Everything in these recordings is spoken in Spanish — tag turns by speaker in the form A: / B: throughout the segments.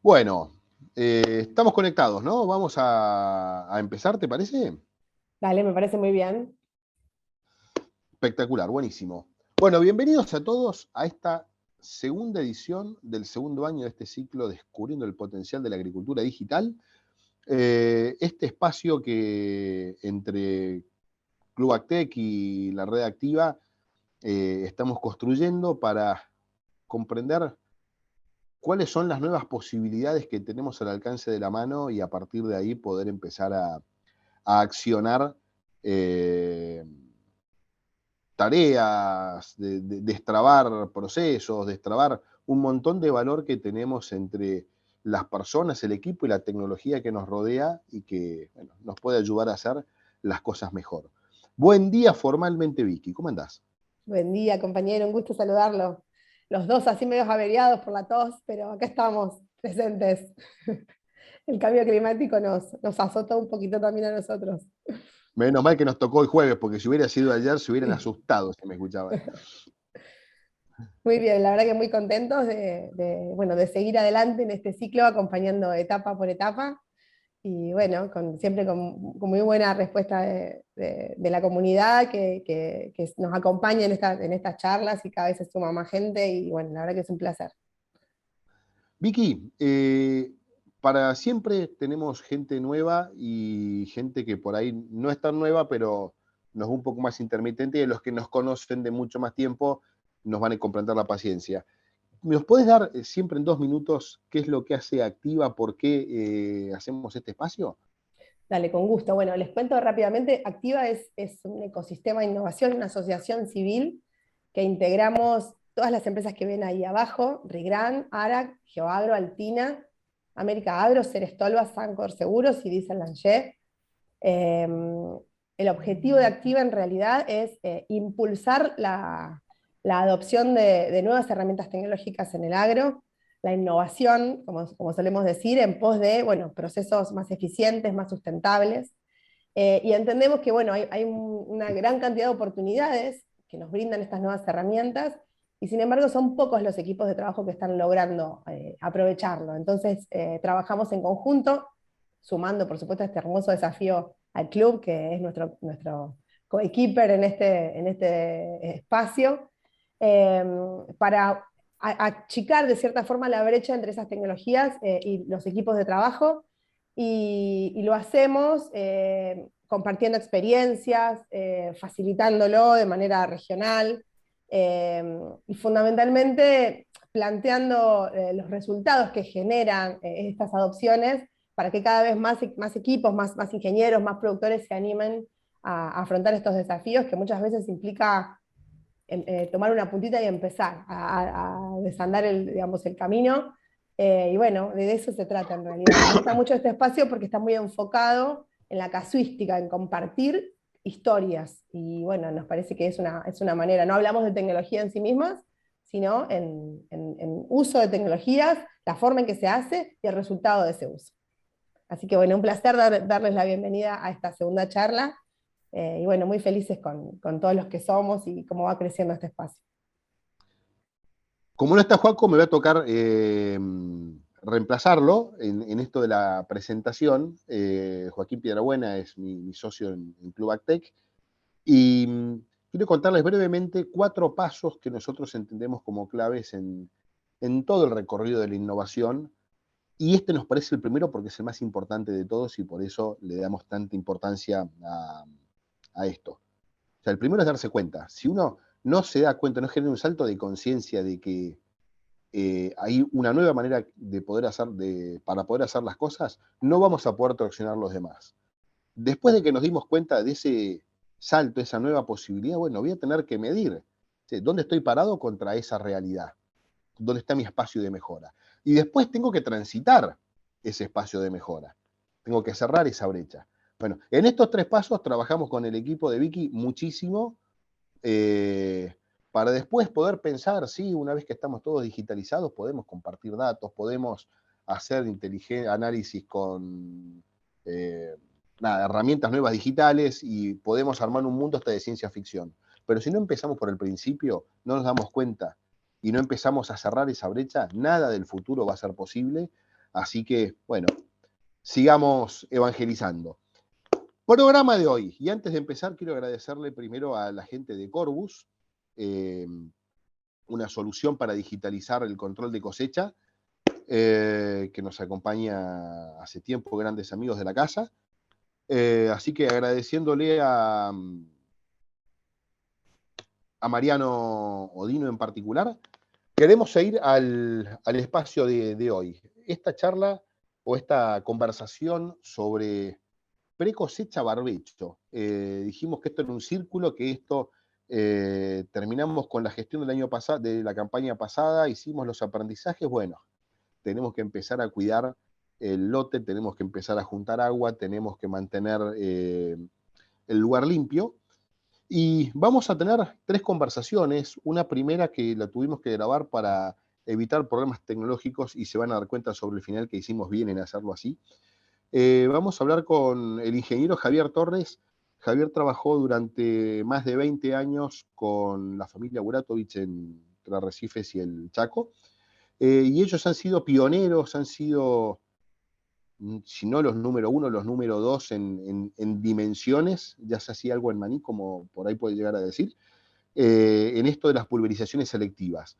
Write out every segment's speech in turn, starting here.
A: Bueno, estamos conectados, ¿no? Vamos a empezar, ¿te parece?
B: Dale, me parece muy bien.
A: Espectacular, buenísimo. Bueno, bienvenidos a todos a esta segunda edición del segundo año de este ciclo Descubriendo el Potencial de la Agricultura Digital. Este espacio que entre Club Actec y la Red Activa estamos construyendo para comprender cuáles son las nuevas posibilidades que tenemos al alcance de la mano y a partir de ahí poder empezar a accionar eh, tareas, destrabar procesos, destrabar un montón de valor que tenemos entre las personas, el equipo y la tecnología que nos rodea y que bueno, nos puede ayudar a hacer las cosas mejor. Buen día formalmente, Vicky. ¿Cómo andás?
B: Buen día, compañero, un gusto saludarlo. Los dos así medio averiados por la tos, pero acá estamos presentes. El cambio climático nos azota un poquito también a nosotros.
A: Menos mal que nos tocó el jueves, porque si hubiera sido ayer se hubieran
B: Sí.
A: asustado si me escuchaban.
B: Muy bien, la verdad que muy contentos bueno, de seguir adelante en este ciclo, acompañando etapa por etapa. Y bueno, siempre con muy buena respuesta de la comunidad que nos acompaña en estas charlas y cada vez se suma más gente y bueno, la verdad que es un placer.
A: Vicky, para siempre tenemos gente nueva y gente que por ahí no es tan nueva, pero nos es un poco más intermitente y los que nos conocen de mucho más tiempo nos van a comprender la paciencia. ¿Nos puedes dar siempre en 2 minutos qué es lo que hace Activa, por qué hacemos este espacio?
B: Dale, con gusto. Bueno, les cuento rápidamente. Activa es un ecosistema de innovación, una asociación civil que integramos todas las empresas que ven ahí abajo: Rigran, Arac, GeoAgro, Altina, América Agro, Cerestolva, Sancor Seguros y Diesel Lange. El objetivo de Activa en realidad es impulsar la adopción de nuevas herramientas tecnológicas en el agro, la innovación, como solemos decir, en pos de bueno, procesos más eficientes, más sustentables. Y entendemos que bueno, hay una gran cantidad de oportunidades que nos brindan estas nuevas herramientas, y sin embargo son pocos los equipos de trabajo que están logrando aprovecharlo. Entonces, trabajamos en conjunto, sumando, por supuesto, este hermoso desafío al club, que es nuestro coequiper en este espacio, eh, para achicar de cierta forma la brecha entre esas tecnologías y los equipos de trabajo, y lo hacemos compartiendo experiencias, facilitándolo de manera regional, y fundamentalmente planteando los resultados que generan estas adopciones para que cada vez más equipos, más ingenieros, más productores se animen a afrontar estos desafíos que muchas veces implica tomar una puntita y empezar a desandar digamos, el camino. Y bueno, de eso se trata en realidad. Me gusta mucho este espacio porque está muy enfocado en la casuística, en compartir historias. Y bueno, nos parece que es una manera, no hablamos de tecnología en sí mismas, sino en uso de tecnologías, la forma en que se hace y el resultado de ese uso. Así que bueno, un placer darles la bienvenida a esta segunda charla. Y bueno, muy felices con todos los que somos y cómo va creciendo este espacio.
A: Como no está Joaco, me va a tocar reemplazarlo en esto de la presentación. Joaquín Piedrabuena es mi socio en Club Actec. Y quiero contarles brevemente 4 pasos que nosotros entendemos como claves en todo el recorrido de la innovación. Y este nos parece el primero porque es el más importante de todos y por eso le damos tanta importancia a esto. O sea, el primero es darse cuenta. Si uno no se da cuenta, no genera un salto de conciencia de que hay una nueva manera de poder hacer, para poder hacer las cosas, no vamos a poder traccionar los demás. Después de que nos dimos cuenta de ese salto, esa nueva posibilidad, bueno, voy a tener que medir, ¿sí? ¿Dónde estoy parado contra esa realidad? ¿Dónde está mi espacio de mejora? Y después tengo que transitar ese espacio de mejora. Tengo que cerrar esa brecha. Bueno, en estos 3 pasos trabajamos con el equipo de Vicky muchísimo eh, para después poder pensar, sí, una vez que estamos todos digitalizados, podemos compartir datos, podemos hacer análisis con eh, herramientas nuevas digitales y podemos armar un mundo hasta de ciencia ficción. Pero si no empezamos por el principio, no nos damos cuenta y no empezamos a cerrar esa brecha, nada del futuro va a ser posible. Así que, bueno, sigamos evangelizando. Programa de hoy. Y antes de empezar, quiero agradecerle primero a la gente de Corbus, una solución para digitalizar el control de cosecha, que nos acompaña hace tiempo, grandes amigos de la casa. Así que agradeciéndole a Mariano Odino en particular, queremos ir al espacio de hoy. Esta charla o esta conversación sobre pre-cosecha barbecho. Dijimos que esto era un círculo, que esto terminamos con la gestión del año pasado, de la campaña pasada, hicimos los aprendizajes, bueno, tenemos que empezar a cuidar el lote, tenemos que empezar a juntar agua, tenemos que mantener el lugar limpio. Y vamos a tener 3 conversaciones. Una primera que la tuvimos que grabar para evitar problemas tecnológicos y se van a dar cuenta sobre el final que hicimos bien en hacerlo así. Vamos a hablar con el ingeniero Javier Torres. Javier trabajó durante más de 20 años con la familia Buratovich entre Arrecifes y el Chaco. Y ellos han sido pioneros, han sido, si no los número 1, los número 2 en dimensiones. Ya se hacía algo en Maní, como por ahí puede llegar a decir, en esto de las pulverizaciones selectivas.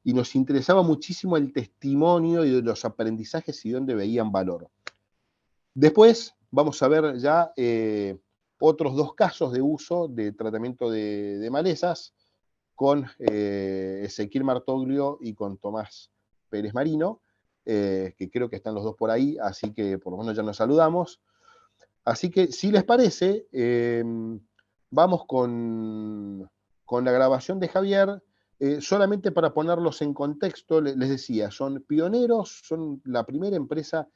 A: Y nos interesaba muchísimo el testimonio y de los aprendizajes y dónde veían valor. Después vamos a ver ya otros 2 casos de uso de tratamiento de malezas con Ezequiel Martoglio y con Tomás Pérez Marino, que creo que están los 2 por ahí, así que por lo menos ya nos saludamos. Así que, si les parece, vamos con la grabación de Javier. Solamente para ponerlos en contexto, les decía, son pioneros, son la primera empresa,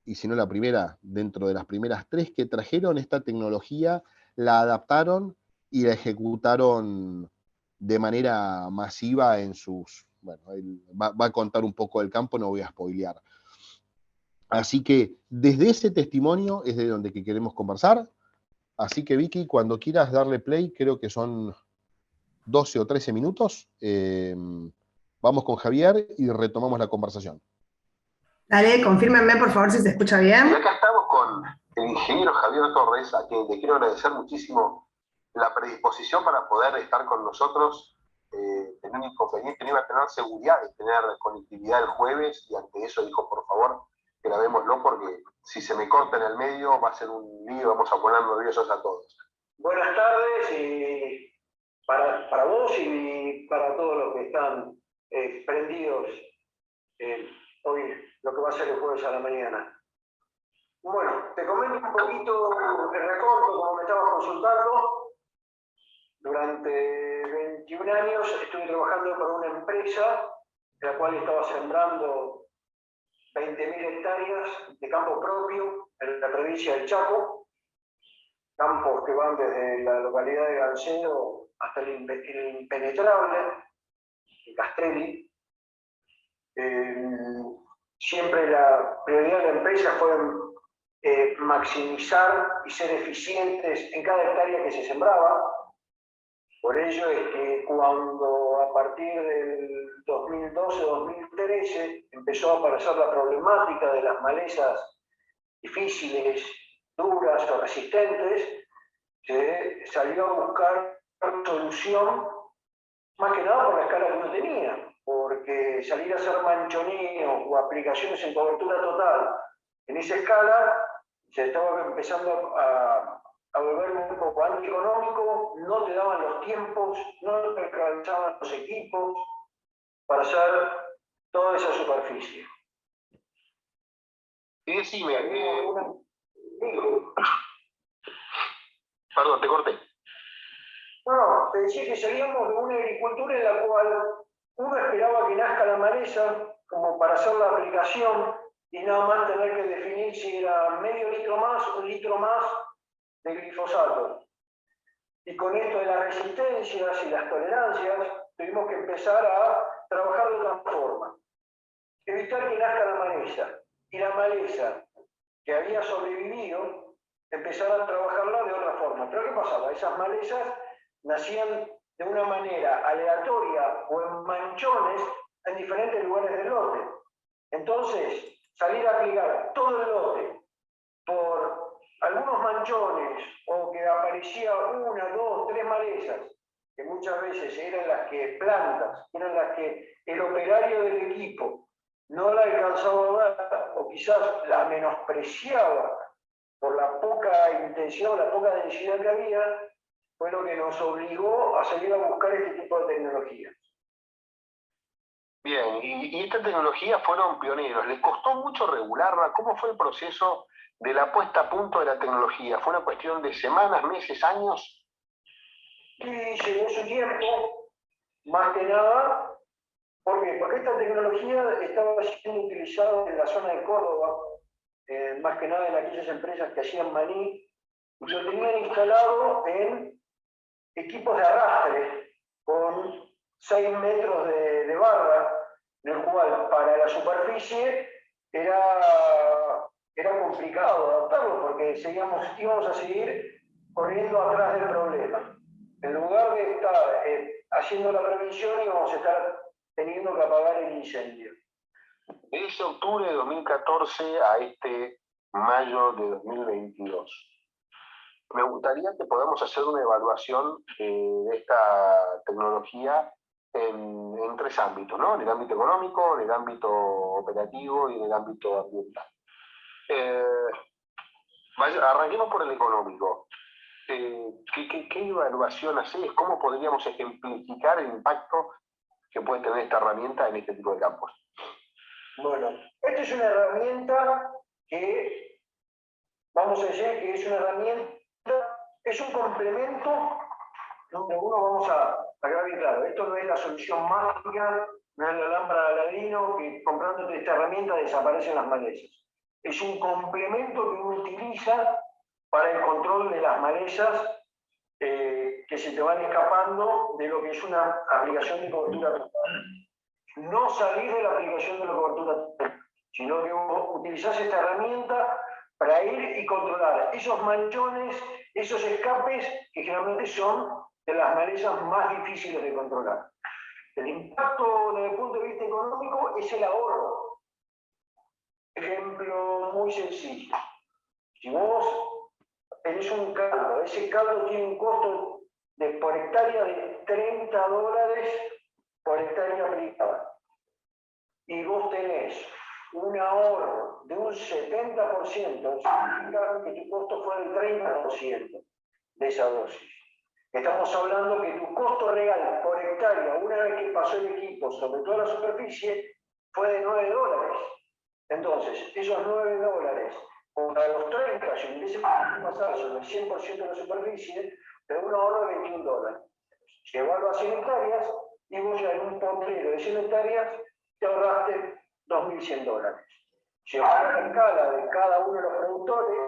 A: y si no la primera, dentro de las primeras 3 que trajeron esta tecnología, la adaptaron y la ejecutaron de manera masiva en sus... Bueno, él va a contar un poco del campo, no voy a spoilear. Así que desde ese testimonio es de donde que queremos conversar. Así que, Vicky, cuando quieras darle play, creo que son 12 o 13 minutos, vamos con Javier y retomamos la conversación.
B: Dale, confírmenme por favor si se escucha bien.
A: Y acá estamos con el ingeniero Javier Torres, a quien le quiero agradecer muchísimo la predisposición para poder estar con nosotros. Tenía un inconveniente, no iba a tener seguridad de tener conectividad el jueves, y ante eso dijo, por favor, grabémoslo, porque si se me corta en el medio va a ser un lío, vamos a poner nerviosos a todos.
C: Buenas tardes y para vos y para todos los que están prendidos hoy, lo que va a ser el jueves a la mañana. Bueno, te comento un poquito el recorto, como me estabas consultando. Durante 21 años estuve trabajando con una empresa de la cual estaba sembrando 20.000 hectáreas de campo propio en la provincia del Chaco, campos que van desde la localidad de Gancedo hasta el Impenetrable, en Castelli. Siempre la prioridad de la empresa fue maximizar y ser eficientes en cada hectárea que se sembraba. Por ello es que cuando a partir del 2012-2013 empezó a aparecer la problemática de las malezas difíciles, duras o resistentes, se salió a buscar una solución, más que nada por la escala que uno tenía, porque salir a hacer manchoneo o aplicaciones en cobertura total en esa escala se estaba empezando a volver un poco antieconómico, no te daban los tiempos, no te alcanzaban los equipos para hacer toda esa superficie.
A: Y decime, perdón, te corté.
C: No, te decía que salíamos de una agricultura en la cual uno esperaba que nazca la maleza como para hacer la aplicación y nada más tener que definir si era medio litro más o un litro más de glifosato. Y con esto de las resistencias y las tolerancias, tuvimos que empezar a trabajar de otra forma. Evitar que nazca la maleza. Y la maleza que había sobrevivido, empezar a trabajarla de otra forma. Pero ¿qué pasaba? Esas malezas nacían de una manera aleatoria o en manchones en diferentes lugares del lote. Entonces, salía todo el lote por algunos manchones o que aparecía una, dos, tres malezas, que muchas veces eran las que plantas, eran las que el operario del equipo no la alcanzaba a ver o quizás la menospreciaba por la poca intención, la poca densidad que había, fue lo que nos obligó a salir a buscar este tipo de tecnología.
A: Bien, y esta tecnología fueron pioneros. ¿Les costó mucho regularla? ¿Cómo fue el proceso de la puesta a punto de la tecnología? ¿Fue una cuestión de semanas, meses, años?
C: Y llevó su tiempo, más que nada. ¿Por qué? Porque esta tecnología estaba siendo utilizada en la zona de Córdoba, más que nada en aquellas empresas que hacían maní, y lo tenían instalado en equipos de arrastre con 6 metros de barra, del cual para la superficie era complicado adaptarlo porque íbamos a seguir corriendo atrás del problema. En lugar de estar haciendo la prevención, íbamos a estar teniendo que apagar el incendio.
A: De ese octubre de 2014 a este mayo de 2022. Me gustaría que podamos hacer una evaluación de esta tecnología en tres ámbitos, ¿no? En el ámbito económico, en el ámbito operativo y en el ámbito ambiental. Arranquemos por el económico. ¿Qué evaluación haces? ¿Cómo podríamos ejemplificar el impacto que puede tener esta herramienta en este tipo de campos?
C: Bueno, esta es una herramienta que, vamos a decir que es una herramienta, es un complemento donde uno vamos a quedar bien claro. Esto no es la solución mágica, no es la lámpara de Aladino que comprándote esta herramienta desaparecen las malezas. Es un complemento que uno utiliza para el control de las malezas que se te van escapando de lo que es una aplicación de cobertura total. No salir de la aplicación de la cobertura total, sino que utilizás esta herramienta para ir y controlar esos manchones, esos escapes que generalmente son de las malezas más difíciles de controlar. El impacto desde el punto de vista económico es el ahorro. Ejemplo muy sencillo. Si vos tenés un caldo, ese caldo tiene un costo por hectárea de $30 por hectárea aplicada. Y vos tenés un ahorro de un 70%, significa que tu costo fue del 30% de esa dosis. Estamos hablando que tu costo real por hectárea, una vez que pasó el equipo sobre toda la superficie, fue de $9. Entonces, esos $9 contra los 30, si hubiese pasado sobre el 100% de la superficie, te da un ahorro de $21. Llevarlo a 100 hectáreas y vos ya en un potrero de 100 hectáreas te ahorraste $2.100. Llevar a la escala de cada uno de los productores,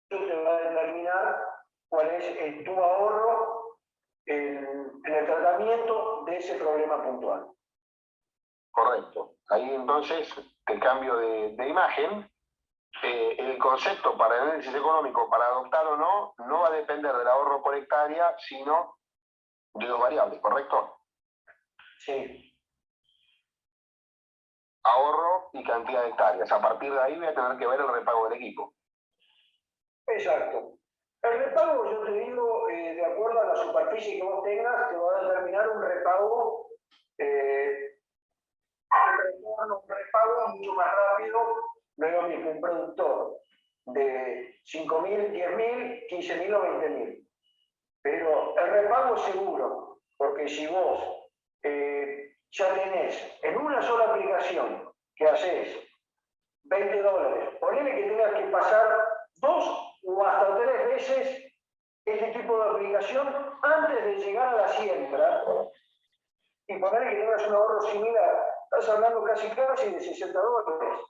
C: eso te va a determinar cuál es tu ahorro en el tratamiento de ese problema puntual.
A: Correcto. Ahí entonces, el cambio de imagen, el concepto para el análisis económico, para adoptar o no, no va a depender del ahorro por hectárea, sino de dos variables, ¿correcto?
C: Sí.
A: Ahorro y cantidad de hectáreas. A partir de ahí voy a tener que ver el repago del equipo.
C: Exacto. El repago, yo te digo, de acuerdo a la superficie que vos tengas, te va a determinar un repago, mucho más rápido. Luego mismo un productor de 5.000, 10.000, 15.000 o 20.000. Pero el repago es seguro, porque si vos ya tenés en una sola aplicación que haces $20, ponele que tengas que pasar 2 o hasta 3 veces este tipo de aplicación antes de llegar a la siembra, y ponele que tengas un ahorro similar, estás hablando casi de $60.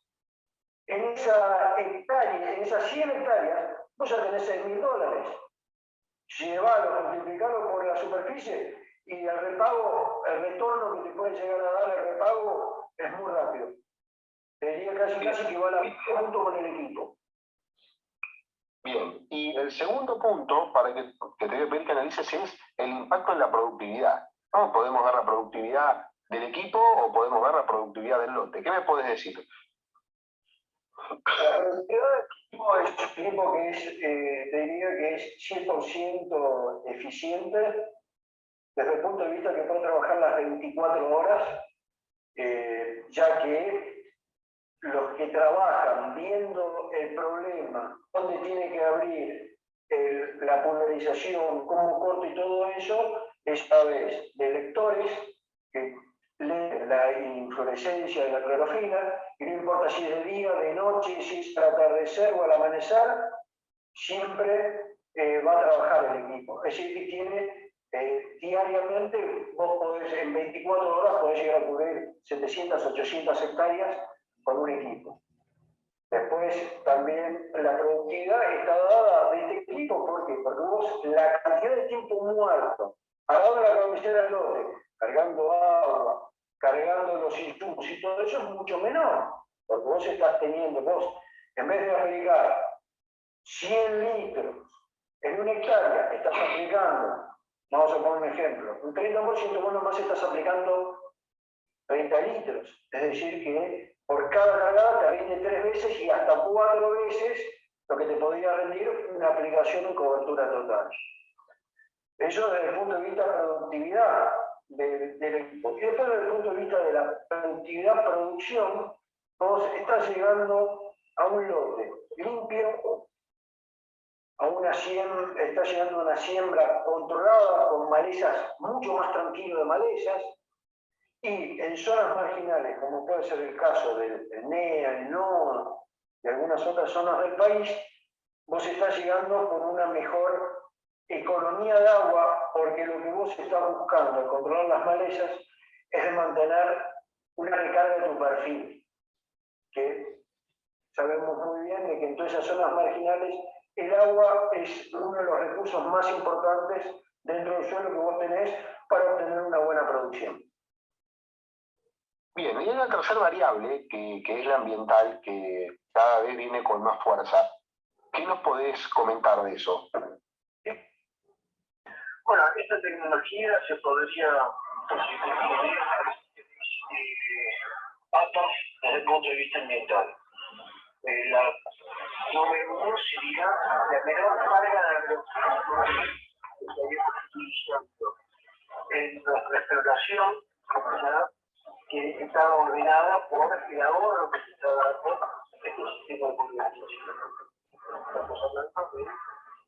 C: En esa hectárea, en esas 100 hectáreas, vos ya tenés $6.000. Llevarlo, multiplicarlo por la superficie y el repago, el retorno que te puede llegar a dar el repago es muy rápido. Te diría casi que va a la misma junto con el equipo.
A: Bien, y el segundo punto, para que te voy a pedir que analices, es el impacto en la productividad. ¿No? Podemos ver la productividad del equipo o podemos ver la productividad del lote. ¿Qué me puedes decir?
C: La productividad del equipo es un equipo que es, te diría que es 100% eficiente desde el punto de vista que puede trabajar las 24 horas, ya que los que trabajan viendo el problema, dónde tiene que abrir la polarización, cómo corto y todo eso, es a través de lectores que leen la inflorescencia de la clorofila, y no importa si es de día, de noche, si es al atardecer o al amanecer, siempre va a trabajar el equipo. Es decir, que tiene diariamente, vos podés, en 24 horas podés llegar a cubrir 700, 800 hectáreas con un equipo. Después también la productividad está dada de este equipo, ¿por qué? Porque vos la cantidad de tiempo muerto, parado en la cabecera del lote, cargando agua, cargando los insumos y todo eso es mucho menor, porque vos estás teniendo, vos en vez de aplicar 100 litros en una hectárea, estás aplicando, vamos a poner un ejemplo, un 30%, vos nomás estás aplicando 30 litros, es decir que por cada cargada te rinde 3 veces y hasta 4 veces lo que te podría rendir una aplicación en cobertura total. Eso desde el punto de vista de productividad del equipo. Y después desde el punto de vista de la productividad-producción, vos estás llegando a un lote limpio, está llegando a una siembra controlada con malezas, mucho más tranquilo de malezas, y en zonas marginales, como puede ser el caso del NEA, el NOA, y algunas otras zonas del país, vos estás llegando con una mejor economía de agua, porque lo que vos estás buscando al controlar las malezas es de mantener una recarga de tu perfil, que sabemos muy bien de que en todas esas zonas marginales el agua es uno de los recursos más importantes dentro del suelo que vos tenés para obtener una buena producción.
D: Bien, y hay una tercera variable, que es la ambiental, que cada vez viene con más fuerza. ¿Qué nos podés comentar de eso?
C: Bueno, esta tecnología se podría desde el punto de vista ambiental. La número uno sería la menor carga de agroquímicos que estaríamos utilizando en nuestra explotación, que está ordenada por el ahorro que se está dando este sistema de polarización. Estamos hablando de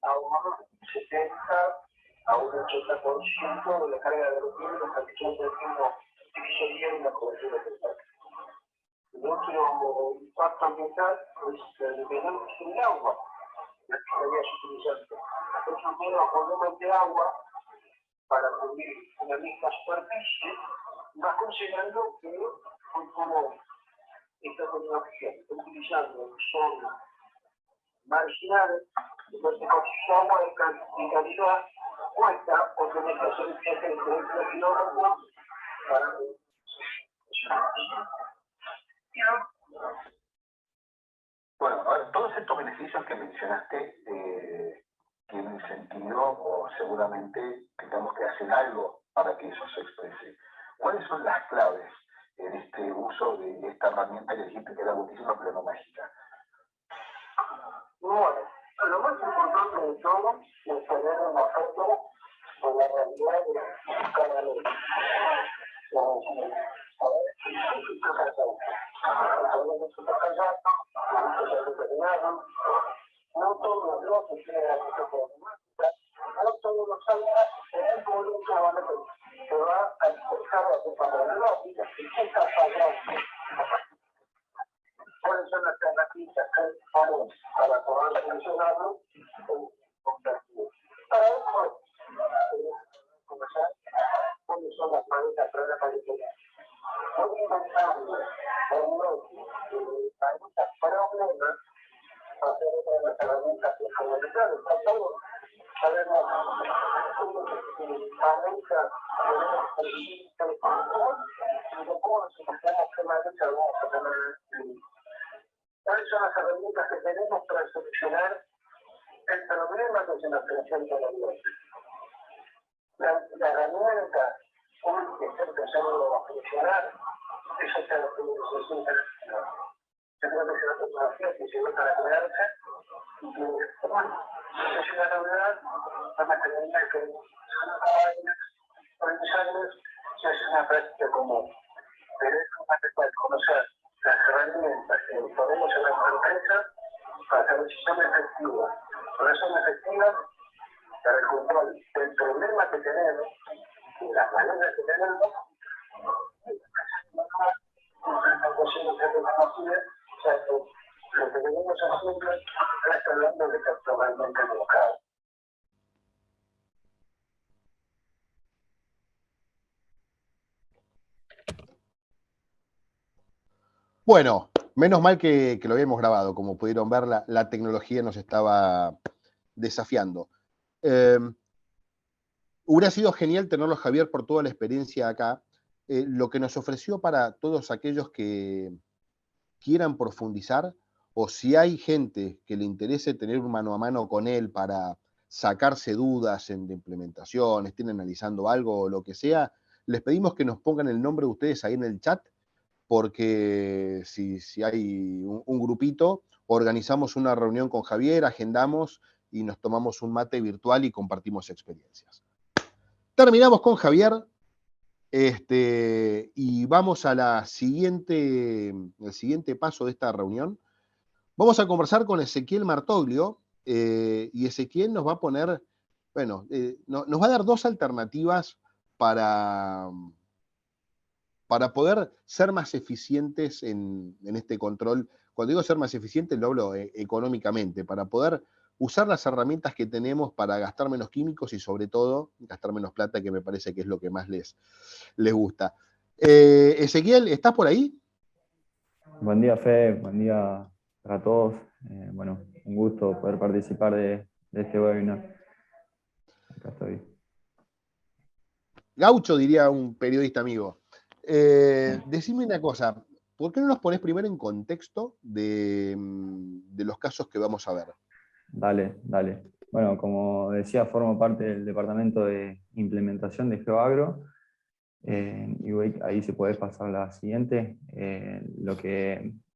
C: ahorro 70 a un 80% de la carga de agroquímicos que actualmente utilizarían en la cobertura total. El otro impacto ambiental es el menor uso del agua que estarías utilizando. Es un menos volumen de agua para cubrir una misma superficie, más considerando que como esta tecnología se está utilizando en zonas marginales, entonces con agua de calidad cuesta o tener que hacer el viaje de 30 kilómetros para
D: Bueno, ahora, todos estos beneficios que mencionaste tienen sentido, o seguramente tengamos que hacer algo para que eso se exprese. ¿Cuáles son las claves en este uso de esta herramienta que dijiste que era buenísima pero no mágica?
C: Bueno, lo más importante de todo es tener una foto de la realidad de cada ley. No todos los lotes tienen la misma problemática, no todos los años el volumen que va a expresar la misma problemática. ¿Y qué está fallando? ¿Cuáles son las herramientas que tenemos para poder solucionarlo? Para eso, comenzar cuáles son las maneras para la calidad. No inventando un lote para estos problemas, hacer otra de las herramientas que es fundamental. Todos sabemos cómo se maneja y cómo nos encontramos que maneja vamos a tener. ¿Cuáles son las herramientas que tenemos para solucionar el problema que se nos presenta en la vida? La herramienta que está empezando a funcionar es esta utilización internacional.
D: es una tecnología que llegó para quedarse y que, bueno, es una novedad, vamos a tener que son años, 20 años, ya es una práctica común. Pero es fundamental conocer las herramientas que ponemos en nuestra empresa para saber si son efectivas. Pero son efectivas para el control del problema que tenemos y las maneras que tenemos. Lo que venimos haciendo está hablando de que está totalmente equivocado.
A: Bueno, menos mal que lo habíamos grabado. Como pudieron ver, la tecnología nos estaba desafiando. Hubiera sido genial tenerlo, Javier, por toda la experiencia acá. Lo que nos ofreció para todos aquellos que quieran profundizar, o si hay gente que le interese tener un mano a mano con él para sacarse dudas de implementación, estén analizando algo o lo que sea, les pedimos que nos pongan el nombre de ustedes ahí en el chat, porque si hay un grupito, organizamos una reunión con Javier, agendamos y nos tomamos un mate virtual y compartimos experiencias. Terminamos con Javier, y vamos a el siguiente paso de esta reunión. Vamos a conversar con Ezequiel Martoglio, y Ezequiel nos va a poner, bueno, nos va a dar dos alternativas para poder ser más eficientes en este control. Cuando digo ser más eficiente, lo hablo económicamente, para poder usar las herramientas que tenemos para gastar menos químicos y sobre todo gastar menos plata, que me parece que es lo que más les gusta. Ezequiel, ¿estás por ahí?
E: Buen día, Fede, buen día para todos. Bueno, un gusto poder participar de este webinar. Acá estoy.
A: Gaucho, diría un periodista amigo. Decime una cosa, ¿por qué no nos pones primero en contexto de los casos que vamos a ver?
E: Dale. Bueno, como decía, formo parte del departamento de implementación de GeoAgro. Y ahí se puede pasar a la siguiente.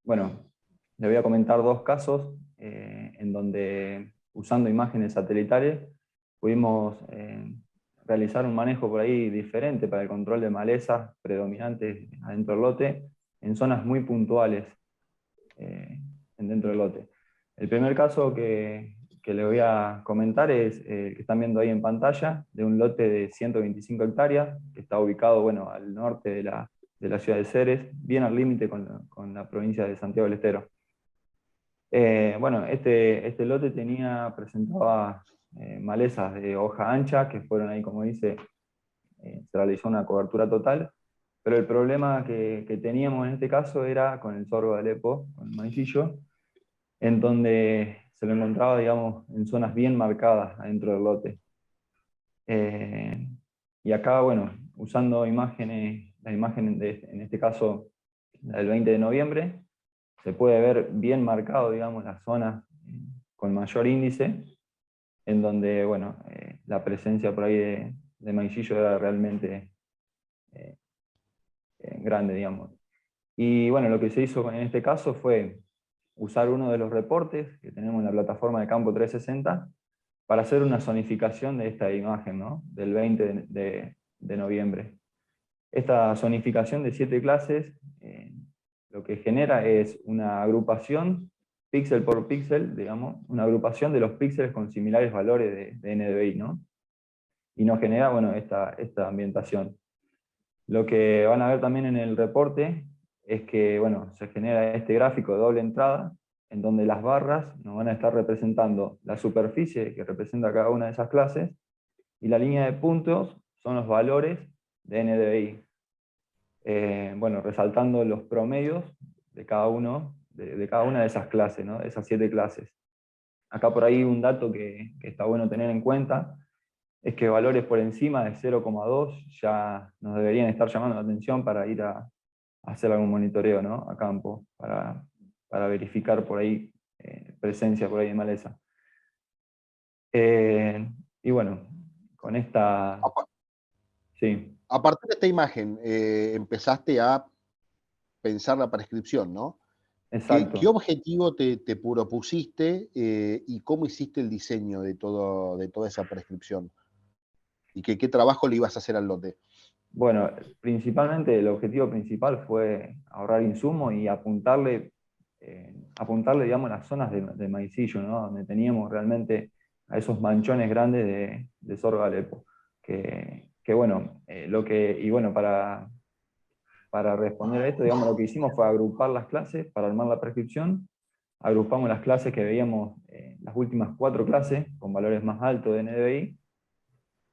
E: Bueno, le voy a comentar dos casos en donde, usando imágenes satelitales, pudimos realizar un manejo por ahí diferente para el control de malezas predominantes adentro del lote, en zonas muy puntuales dentro del lote. El primer caso que les voy a comentar es el que están viendo ahí en pantalla, de un lote de 125 hectáreas, que está ubicado, bueno, al norte de la ciudad de Ceres, bien al límite con la provincia de Santiago del Estero. Bueno, este lote presentaba malezas de hoja ancha, que fueron ahí, como dice, se realizó una cobertura total, pero el problema que teníamos en este caso era con el sorgo de Alepo, con el maicillo, en donde se lo encontraba, digamos, en zonas bien marcadas adentro del lote. Y acá, bueno, usando imágenes, la imagen en este caso, la del 20 de noviembre, se puede ver bien marcado, digamos, las zonas con mayor índice, en donde, bueno, la presencia por ahí de maicillo era realmente grande, digamos. Y bueno, lo que se hizo en este caso fue usar uno de los reportes que tenemos en la plataforma de Campo 360 para hacer una zonificación de esta imagen, ¿no? Del 20 de noviembre. Esta zonificación de 7 clases lo que genera es una agrupación, píxel por píxel, digamos, una agrupación de los píxeles con similares valores de NDVI, ¿no? Y nos genera, bueno, esta ambientación. Lo que van a ver también en el reporte es que, bueno, se genera este gráfico de doble entrada, en donde las barras nos van a estar representando la superficie que representa cada una de esas clases, y la línea de puntos son los valores de NDVI. Bueno, resaltando los promedios de cada de cada una de esas clases, ¿no? De esas 7 clases. Acá por ahí un dato que está bueno tener en cuenta es que valores por encima de 0,2 ya nos deberían estar llamando la atención para ir a hacer algún monitoreo, ¿no? A campo, para verificar por ahí presencia por ahí de maleza. Y bueno, con esta... Sí.
A: A partir de esta imagen, empezaste a pensar la prescripción, ¿no?
E: Exacto.
A: ¿Qué objetivo te propusiste y cómo hiciste el diseño de toda esa prescripción? ¿Y qué trabajo le ibas a hacer al lote?
E: Bueno, principalmente el objetivo principal fue ahorrar insumos y apuntarle, digamos, las zonas de maicillo, ¿no? Donde teníamos realmente a esos manchones grandes de sorgo Alepo. Que bueno, y bueno, para responder a esto, digamos, lo que hicimos fue agrupar las clases para armar la prescripción. Agrupamos las clases que veíamos, las últimas 4 clases, con valores más altos de NDVI.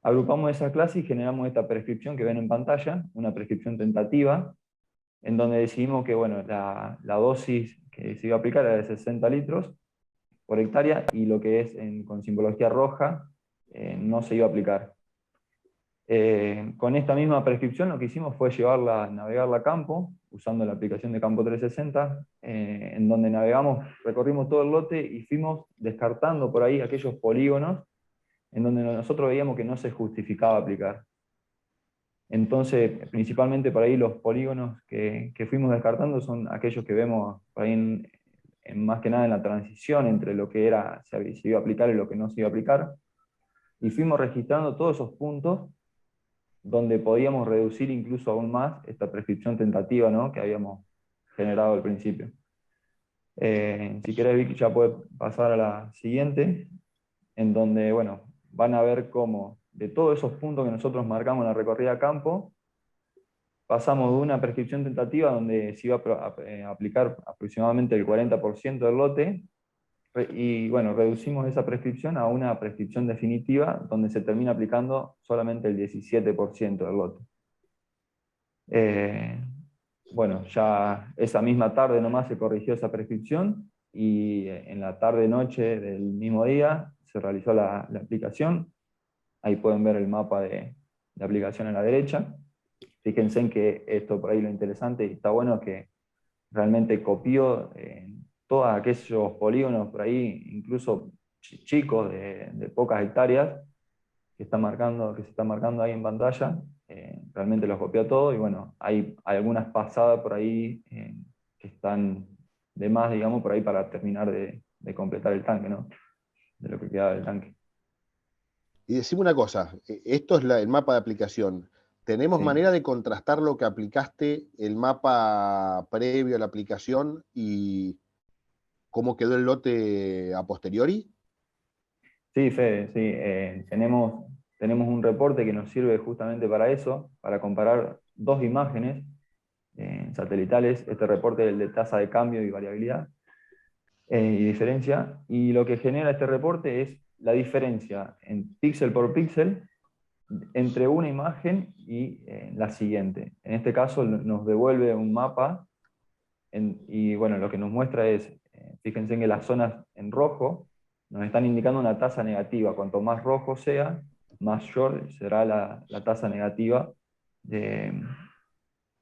E: Agrupamos esas clases y generamos esta prescripción que ven en pantalla, una prescripción tentativa, en donde decidimos que bueno, la dosis que se iba a aplicar era de 60 litros por hectárea y lo que es con simbología roja no se iba a aplicar. Con esta misma prescripción lo que hicimos fue navegarla a campo, usando la aplicación de Campo 360, en donde recorrimos todo el lote y fuimos descartando por ahí aquellos polígonos en donde nosotros veíamos que no se justificaba aplicar. Entonces, principalmente por ahí los polígonos que fuimos descartando son aquellos que vemos por ahí más que nada en la transición entre lo que era, se iba a aplicar y lo que no se iba a aplicar. Y fuimos registrando todos esos puntos donde podíamos reducir incluso aún más esta prescripción tentativa, ¿no?, que habíamos generado al principio. Si querés, Vicky, ya puedes pasar a la siguiente, en donde, bueno, van a ver cómo de todos esos puntos que nosotros marcamos en la recorrida a campo, pasamos de una prescripción tentativa donde se iba a aplicar aproximadamente el 40% del lote, y bueno, reducimos esa prescripción a una prescripción definitiva donde se termina aplicando solamente el 17% del lote. Bueno, ya esa misma tarde nomás se corrigió esa prescripción y en la tarde-noche del mismo día se realizó la aplicación. Ahí pueden ver el mapa de aplicación a la derecha. Fíjense en que esto por ahí lo interesante y está bueno que realmente copió todos aquellos polígonos por ahí, incluso chicos de pocas hectáreas, que se está marcando ahí en pantalla. Realmente los copió todo y bueno, hay algunas pasadas por ahí que están de más, digamos, por ahí para terminar de completar el tanque, ¿no? De lo que queda del tanque.
A: Y decime una cosa, esto es el mapa de aplicación. ¿Tenemos
E: Sí.
A: manera de contrastar lo que aplicaste, el mapa previo a la aplicación y cómo quedó el lote a posteriori?
E: Sí, Fede, sí. Tenemos un reporte que nos sirve justamente para eso, para comparar dos imágenes satelitales. Este reporte es el de tasa de cambio y variabilidad y diferencia. Y lo que genera este reporte es la diferencia en píxel por píxel entre una imagen y la siguiente. En este caso nos devuelve un mapa y bueno, lo que nos muestra es, fíjense en que las zonas en rojo nos están indicando una tasa negativa. Cuanto más rojo sea, mayor será la tasa negativa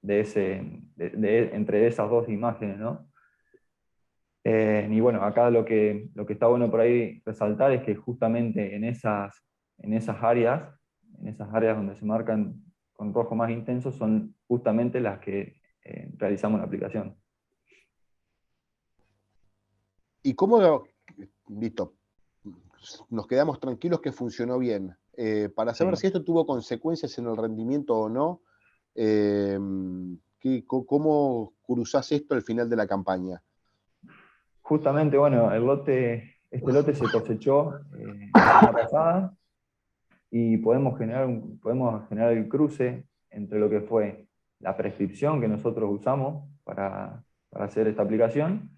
E: entre esas dos imágenes, ¿no? Y bueno, acá lo que está bueno por ahí resaltar es que justamente en esas áreas donde se marcan con rojo más intenso, son justamente las que realizamos la aplicación.
A: ¿Y cómo, listo, nos quedamos tranquilos que funcionó bien? Para saber
E: Sí.
A: si esto tuvo consecuencias en el rendimiento o no, ¿cómo cruzás esto al final de la campaña?
E: Justamente, bueno, este lote se cosechó la semana pasada y podemos generar el cruce entre lo que fue la prescripción que nosotros usamos para hacer esta aplicación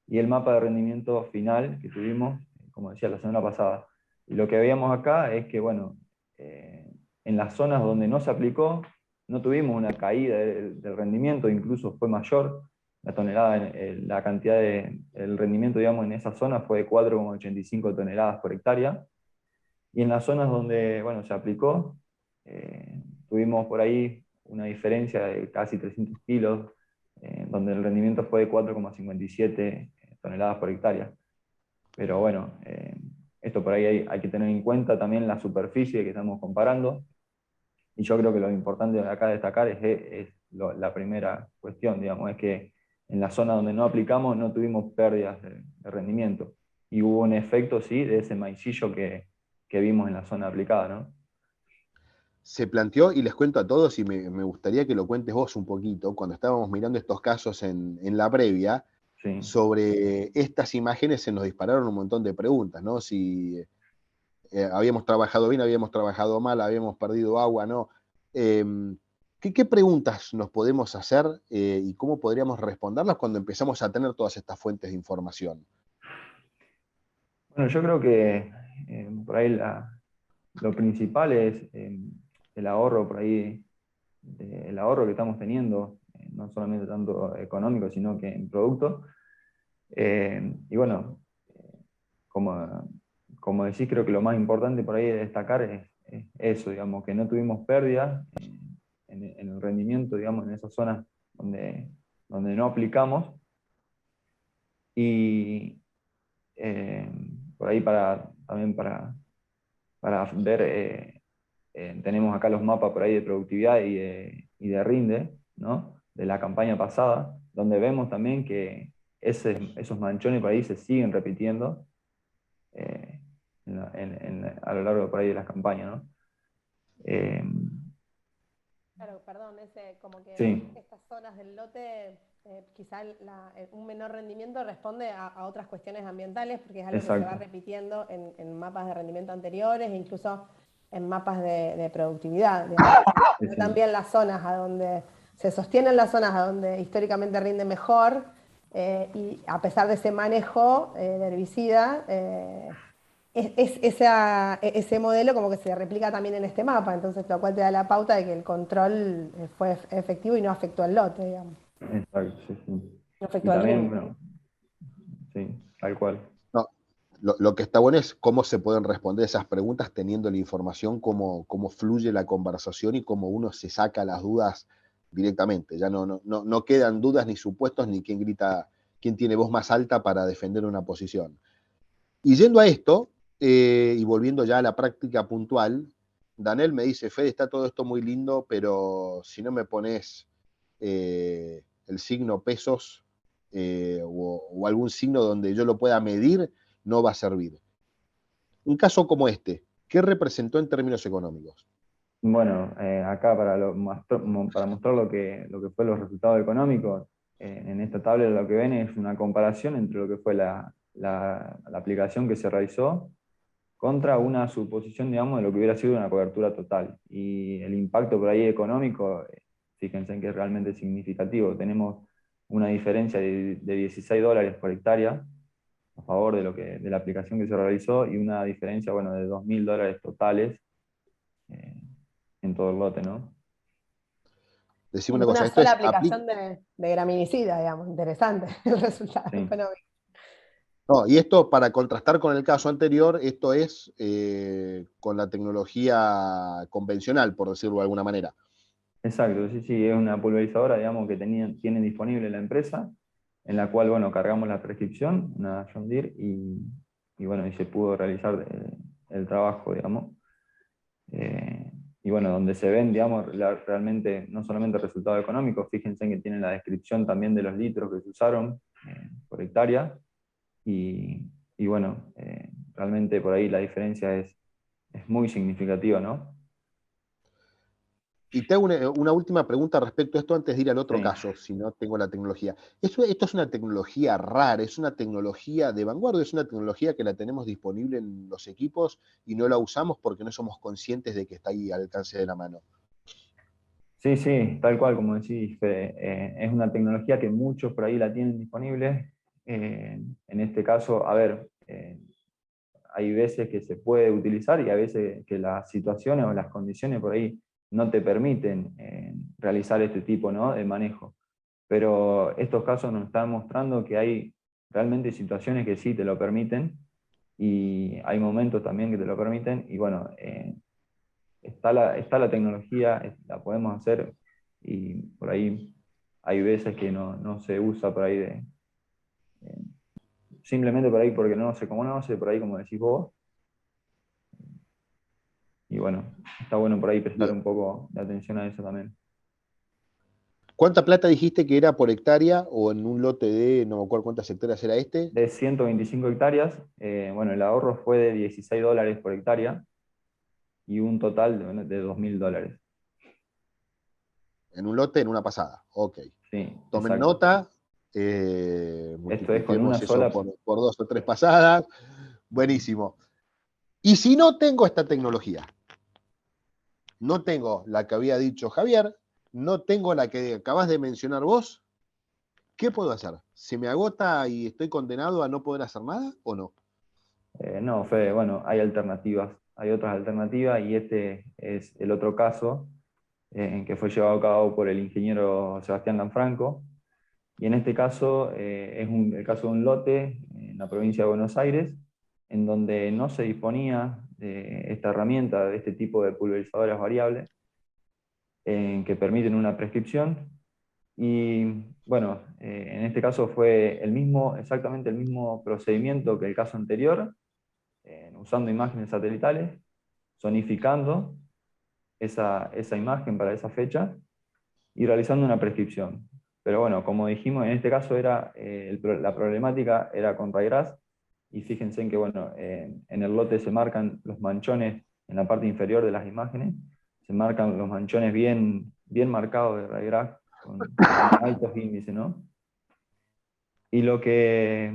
E: y el mapa de rendimiento final que tuvimos, como decía, la semana pasada. Y lo que veíamos acá es que, bueno, en las zonas donde no se aplicó, no tuvimos una caída del rendimiento, incluso fue mayor. La tonelada, la cantidad el rendimiento, digamos, en esa zona fue de 4,85 toneladas por hectárea. Y en las zonas donde, bueno, se aplicó, tuvimos por ahí una diferencia de casi 300 kilos, donde el rendimiento fue de 4,57 toneladas por hectárea. Pero bueno, esto por ahí hay que tener en cuenta también la superficie que estamos comparando. Y yo creo que lo importante de acá destacar es la primera cuestión, digamos, es que en la zona donde no aplicamos no tuvimos pérdidas de rendimiento. Y hubo un efecto, sí, de ese maicillo que vimos en la zona aplicada, ¿no?
A: Se planteó, y les cuento a todos, y me gustaría que lo cuentes vos un poquito, cuando estábamos mirando estos casos en la previa,
E: Sí.
A: sobre estas imágenes se nos dispararon un montón de preguntas, ¿no? Si habíamos trabajado bien, habíamos trabajado mal, habíamos perdido agua, ¿no? ¿Qué preguntas nos podemos hacer y cómo podríamos responderlas cuando empezamos a tener todas estas fuentes de información?
E: Bueno, yo creo que por ahí lo principal es el ahorro por ahí, el ahorro que estamos teniendo, no solamente tanto económico, sino que en producto. Y bueno, como, como decís, creo que lo más importante por ahí de destacar es eso, digamos, que no tuvimos pérdidas en el rendimiento, digamos, en esas zonas donde no aplicamos. Y por ahí también para ver, tenemos acá los mapas por ahí de productividad y de rinde, ¿no? De la campaña pasada, donde vemos también que esos manchones por ahí se siguen repitiendo eh, a lo largo por ahí de las campañas, ¿no? Eh,
B: Claro, perdón, como que
E: sí,
B: estas zonas del lote, quizá un menor rendimiento responde a otras cuestiones ambientales, porque es algo que se va
E: exacto.
B: repitiendo en mapas de rendimiento anteriores e incluso en mapas de productividad, digamos.
E: Sí,
B: Pero
E: sí.
B: también las zonas a donde se sostienen las zonas a donde históricamente rinde mejor, y a pesar de ese manejo de herbicida, ese modelo como que se replica también en este mapa, entonces lo cual te da la pauta de que el control fue efectivo y no afectó al lote, digamos,
E: Exacto, sí, sí.
B: no
E: Y
B: afectó al
E: también,
B: rinde.
E: bueno, sí, tal cual.
A: No, lo que está bueno es cómo se pueden responder esas preguntas teniendo la información, cómo fluye la conversación y cómo uno se saca las dudas directamente. Ya no quedan dudas ni supuestos ni quién grita, quién tiene voz más alta para defender una posición. Y yendo a esto, y volviendo ya a la práctica puntual, Daniel me dice, Fede, está todo esto muy lindo, pero si no me pones el signo pesos o algún signo donde yo lo pueda medir, no va a servir. Un caso como este, ¿qué representó en términos económicos?
E: Bueno, acá para mostrar lo que fue los resultados económicos, en esta tabla lo que ven es una comparación entre lo que fue la aplicación que se realizó contra una suposición, digamos, de lo que hubiera sido una cobertura total. Y el impacto por ahí económico, fíjense en que es realmente significativo. Tenemos una diferencia de $16 por hectárea a favor de la aplicación que se realizó y una diferencia, bueno, de $2.000 totales eh, en todo el lote, ¿no?
A: Decime
B: En
A: una cosa,
B: una
A: esto
B: sola
A: es
B: aplicación de graminicida, digamos, interesante el resultado
E: Sí.
B: económico.
A: no, y esto para contrastar con el caso anterior, esto es con la tecnología convencional, por decirlo de alguna manera.
E: Exacto, sí, sí, es una pulverizadora, digamos, que tiene disponible la empresa, en la cual, bueno, cargamos la prescripción, una John Deere, y bueno, y se pudo realizar el trabajo, digamos. Eh, y bueno, donde se ven, digamos, realmente, no solamente el resultado económico, fíjense que tienen la descripción también de los litros que se usaron por hectárea, y, y bueno, realmente por ahí la diferencia es muy significativa, ¿no?
A: Y te hago una última pregunta respecto a esto antes de ir al otro
E: Sí.
A: caso, si no tengo la tecnología. Esto es una tecnología rara, es una tecnología de vanguardia, es una tecnología que la tenemos disponible en los equipos y no la usamos porque no somos conscientes de que está ahí al alcance de la mano.
E: Sí, sí, tal cual como decís, Fede. Es una tecnología que muchos por ahí la tienen disponible. En este caso, a ver, hay veces que se puede utilizar y a veces que las situaciones o las condiciones por ahí no te permiten realizar este tipo, ¿no?, de manejo. Pero estos casos nos están mostrando que hay realmente situaciones que sí te lo permiten y hay momentos también que te lo permiten y bueno, está la tecnología, la podemos hacer y por ahí hay veces que no se usa por ahí eh, simplemente por ahí porque no se conoce, por ahí como decís vos. Y bueno, está bueno por ahí prestar
A: Bien,
E: un poco de atención a eso también.
A: ¿Cuánta plata dijiste que era por hectárea o en un lote de, no me acuerdo cuántas hectáreas era este?
E: De 125 hectáreas, bueno, el ahorro fue de $16 por hectárea y un total de $2.000.
A: En un lote, en una pasada. Ok.
E: Sí,
A: Tomen
E: exacto.
A: nota,
E: Esto es con una
A: multipliquemos eso
E: sola.
A: por 2 o 3 pasadas. Buenísimo. Y si no tengo esta tecnología, no tengo la que había dicho Javier, no tengo la que acabas de mencionar vos, ¿qué puedo hacer? ¿Se me agota y estoy condenado a no poder hacer nada o no?
E: No, Fede, bueno, hay alternativas, hay otras alternativas y este es el otro caso en que fue llevado a cabo por el ingeniero Sebastián Lanfranco. Y en este caso es el caso de un lote en la provincia de Buenos Aires, en donde no se disponía de esta herramienta, de este tipo de pulverizadoras variables, que permiten una prescripción. Y bueno, en este caso fue exactamente el mismo procedimiento que el caso anterior, usando imágenes satelitales, zonificando esa imagen para esa fecha y realizando una prescripción. Pero bueno, como dijimos, en este caso la problemática era con raygrass, y fíjense en que bueno, en el lote se marcan los manchones en la parte inferior de las imágenes, se marcan los manchones bien, bien marcados de raygrass, con altos índices, ¿no? Y lo que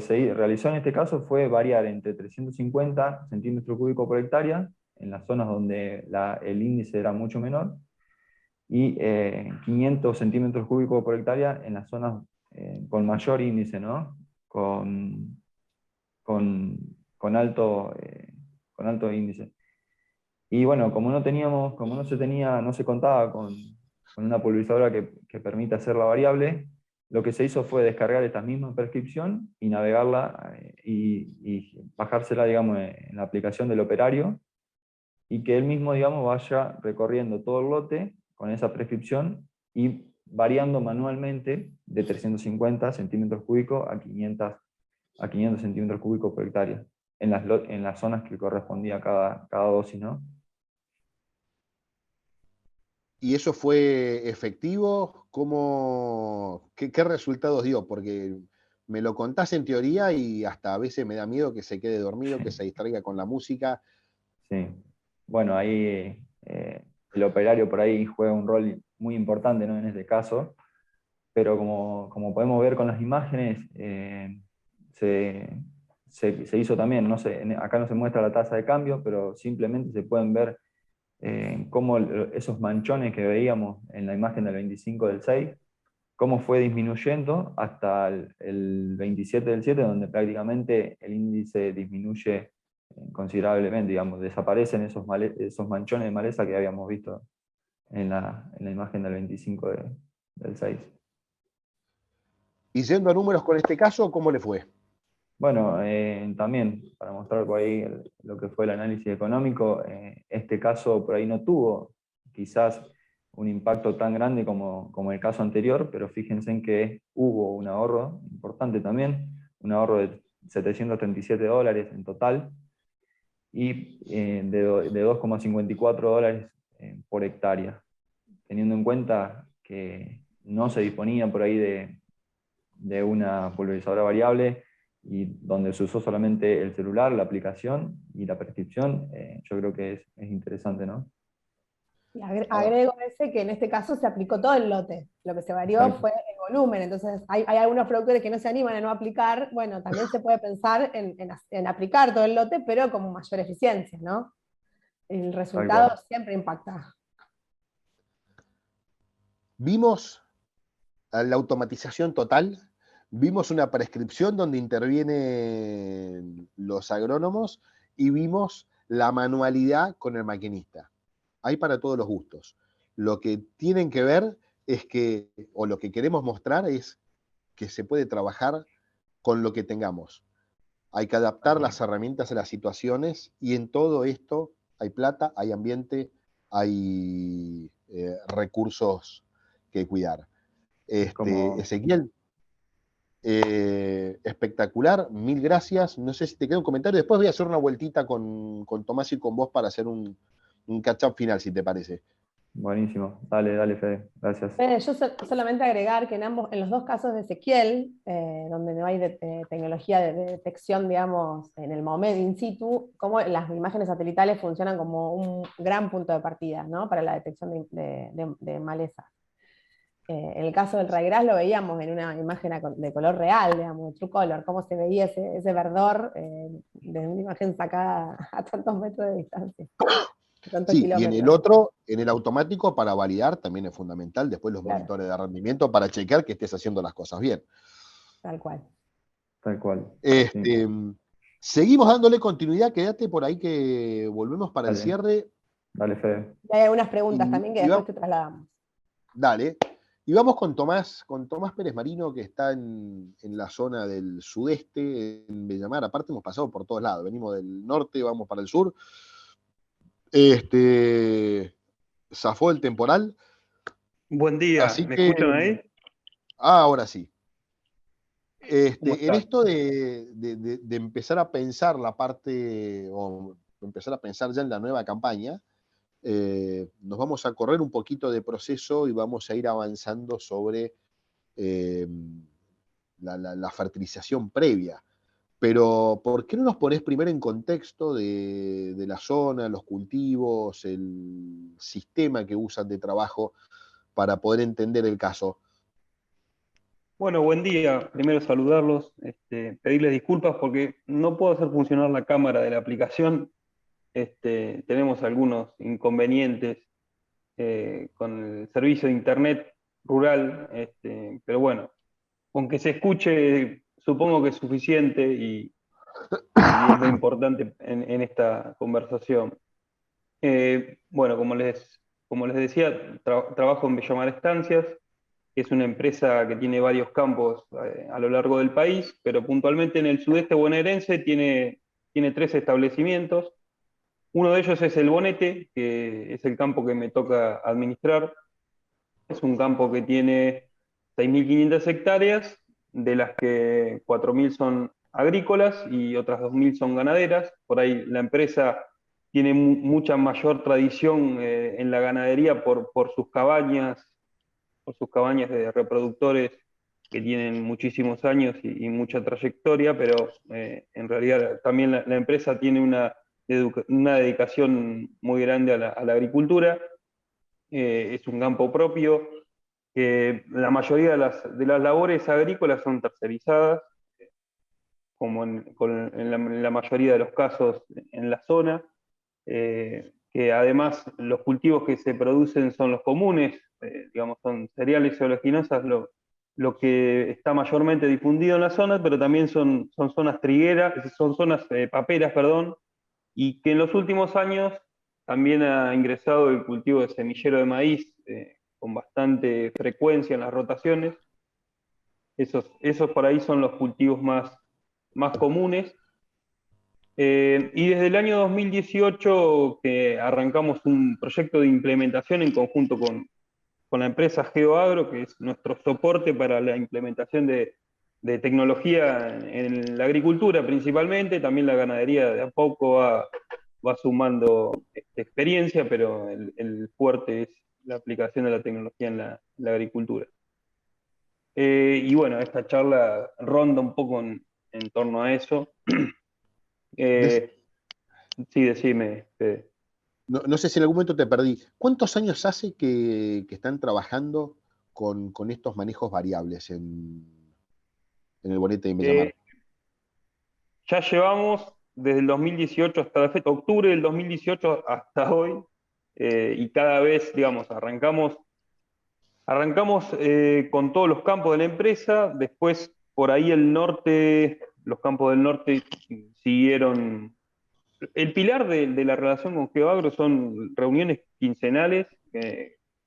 E: se realizó en este caso fue variar entre 350 centímetros cúbicos por hectárea, en las zonas donde el índice era mucho menor, y 500 centímetros cúbicos por hectárea en las zonas con mayor índice, ¿no? Con, con alto índice. Y bueno, no se contaba con una pulverizadora que permita hacer la variable, lo que se hizo fue descargar esta misma prescripción y navegarla y bajársela, digamos, en la aplicación del operario, y que él mismo, digamos, vaya recorriendo todo el lote con esa prescripción y variando manualmente de 350 centímetros cúbicos a 500 centímetros cúbicos por hectárea, en las zonas que correspondía a cada dosis, ¿no?
A: ¿Y eso fue efectivo? ¿Qué resultados dio? Porque me lo contás en teoría y hasta a veces me da miedo que se quede dormido, que se distraiga con la música.
E: Sí. Bueno, ahí el operario por ahí juega un rol muy importante, ¿no? En este caso, pero como podemos ver con las imágenes, se, se hizo también, no sé, acá no se muestra la tasa de cambio, pero simplemente se pueden ver cómo esos manchones que veíamos en la imagen del 25 del 6, cómo fue disminuyendo hasta el 27 del 7, donde prácticamente el índice disminuye considerablemente, digamos, desaparecen esos manchones de maleza que habíamos visto en la imagen del 25 del 6.
A: Y yendo a números con este caso, ¿cómo le fue?
E: Bueno, también para mostrar por ahí lo que fue el análisis económico, este caso por ahí no tuvo quizás un impacto tan grande como el caso anterior, pero fíjense en que hubo un ahorro importante también, un ahorro de $737 en total, y de $2,54 por hectárea, teniendo en cuenta que no se disponía por ahí de una pulverizadora variable, y donde se usó solamente el celular, la aplicación y la prescripción. Yo creo que es interesante, ¿no?
B: Y
A: A ver,
B: agrego ese que en este caso se aplicó todo el lote. Lo que se varió
E: Exacto.
B: fue el volumen. Entonces, hay algunos productores que no se animan a no aplicar. Bueno, también se puede pensar en aplicar todo el lote, pero con mayor eficiencia, ¿no? El
E: Tal
B: resultado
E: cual.
B: siempre impacta.
A: vimos la automatización total, vimos una prescripción donde intervienen los agrónomos y vimos la manualidad con el maquinista. Hay para todos los gustos. Lo que tienen que ver es que, o lo que queremos mostrar es que se puede trabajar con lo que tengamos. Hay que
E: Tal
A: adaptar
E: cual.
A: las herramientas a las situaciones y en todo esto hay plata, hay ambiente, hay recursos que cuidar.
E: Es como,
A: Ezequiel, espectacular, mil gracias. No sé si te queda un comentario. Después voy a hacer una vueltita con Tomás y con vos para hacer un catch-up final, si te parece.
E: Buenísimo. Dale, Fede. Gracias.
B: Yo solamente agregar que en los dos casos de Ezequiel, donde no hay tecnología de detección, digamos, en el momento in situ, como las imágenes satelitales funcionan como un gran punto de partida, ¿no? Para la detección de malezas. En el caso del ryegrass lo veíamos en una imagen de color real, digamos, de true color, cómo se veía ese verdor desde una imagen sacada a tantos metros de distancia, a tantos
A: Sí, y en el
B: kilómetros.
A: otro, en el automático, para validar también es fundamental, después los
B: Claro,
A: monitores de rendimiento para chequear que estés haciendo las cosas bien.
B: tal cual.
E: Tal cual. Sí.
A: Seguimos dándole continuidad, quédate por ahí que volvemos para el
E: Dale,
A: cierre.
E: dale, Fede.
B: Y hay algunas preguntas
A: Y,
B: también que
A: y
B: después
A: va-
B: te trasladamos.
A: Dale. Y vamos con Tomás Pérez Marino, que está en la zona del sudeste, en Bellamar. Aparte hemos pasado por todos lados. Venimos del norte, vamos para el sur. Zafó el temporal.
F: Buen día,
A: Así
F: ¿me
A: que,
F: escuchan ahí?
A: ahora sí.
F: ¿Cómo
A: En
F: están?
A: esto de empezar a pensar la parte, o empezar a pensar ya en la nueva campaña, nos vamos a correr un poquito de proceso y vamos a ir avanzando sobre eh, la fertilización previa. Pero, ¿por qué no nos ponés primero en contexto de la zona, los cultivos, el sistema que usan de trabajo para poder entender el caso?
F: Bueno, buen día. Primero saludarlos, pedirles disculpas porque no puedo hacer funcionar la cámara de la aplicación. Tenemos algunos inconvenientes con el servicio de internet rural, pero bueno, con que se escuche supongo que es suficiente y es lo importante en esta conversación. Bueno, como les decía, trabajo en Bellamar Estancias, que es una empresa que tiene varios campos a lo largo del país, pero puntualmente en el sudeste bonaerense tiene 3 establecimientos. Uno de ellos es el Bonete, que es el campo que me toca administrar. Es un campo que tiene 6.500 hectáreas, de las que 4.000 son agrícolas y otras 2.000 son ganaderas. Por ahí la empresa tiene mucha mayor tradición en la ganadería por sus cabañas de reproductores que tienen muchísimos años y mucha trayectoria, pero en realidad también la empresa tiene una dedicación muy grande a la agricultura. Es un campo propio, que la mayoría de las labores agrícolas son tercerizadas, como en la mayoría de los casos en la zona, que además los cultivos que se producen son los comunes, digamos, son cereales y oleaginosas, lo que está mayormente difundido en la zona, pero también son zonas trigueras, son zonas paperas, perdón, y que en los últimos años también ha ingresado el cultivo de semillero de maíz con bastante frecuencia en las rotaciones. Esos por ahí son los cultivos más comunes. Y desde el año 2018 que arrancamos un proyecto de implementación en conjunto con la empresa GeoAgro, que es nuestro soporte para la implementación de tecnología en la agricultura principalmente. También la ganadería de a poco va sumando experiencia, pero el fuerte es la aplicación de la tecnología en la agricultura. Y bueno, esta charla ronda un poco en torno a eso. Sí, decime, Fede.
A: No sé si en algún momento te perdí. ¿Cuántos años hace que están trabajando con estos manejos variables en el Bonete de
F: Eh,
A: Bellamar?
F: ya llevamos desde el 2018 hasta la fecha, octubre del 2018 hasta hoy, y cada vez, digamos, arrancamos con todos los campos de la empresa. Después por ahí los campos del norte siguieron. El pilar de la relación con GeoAgro son reuniones quincenales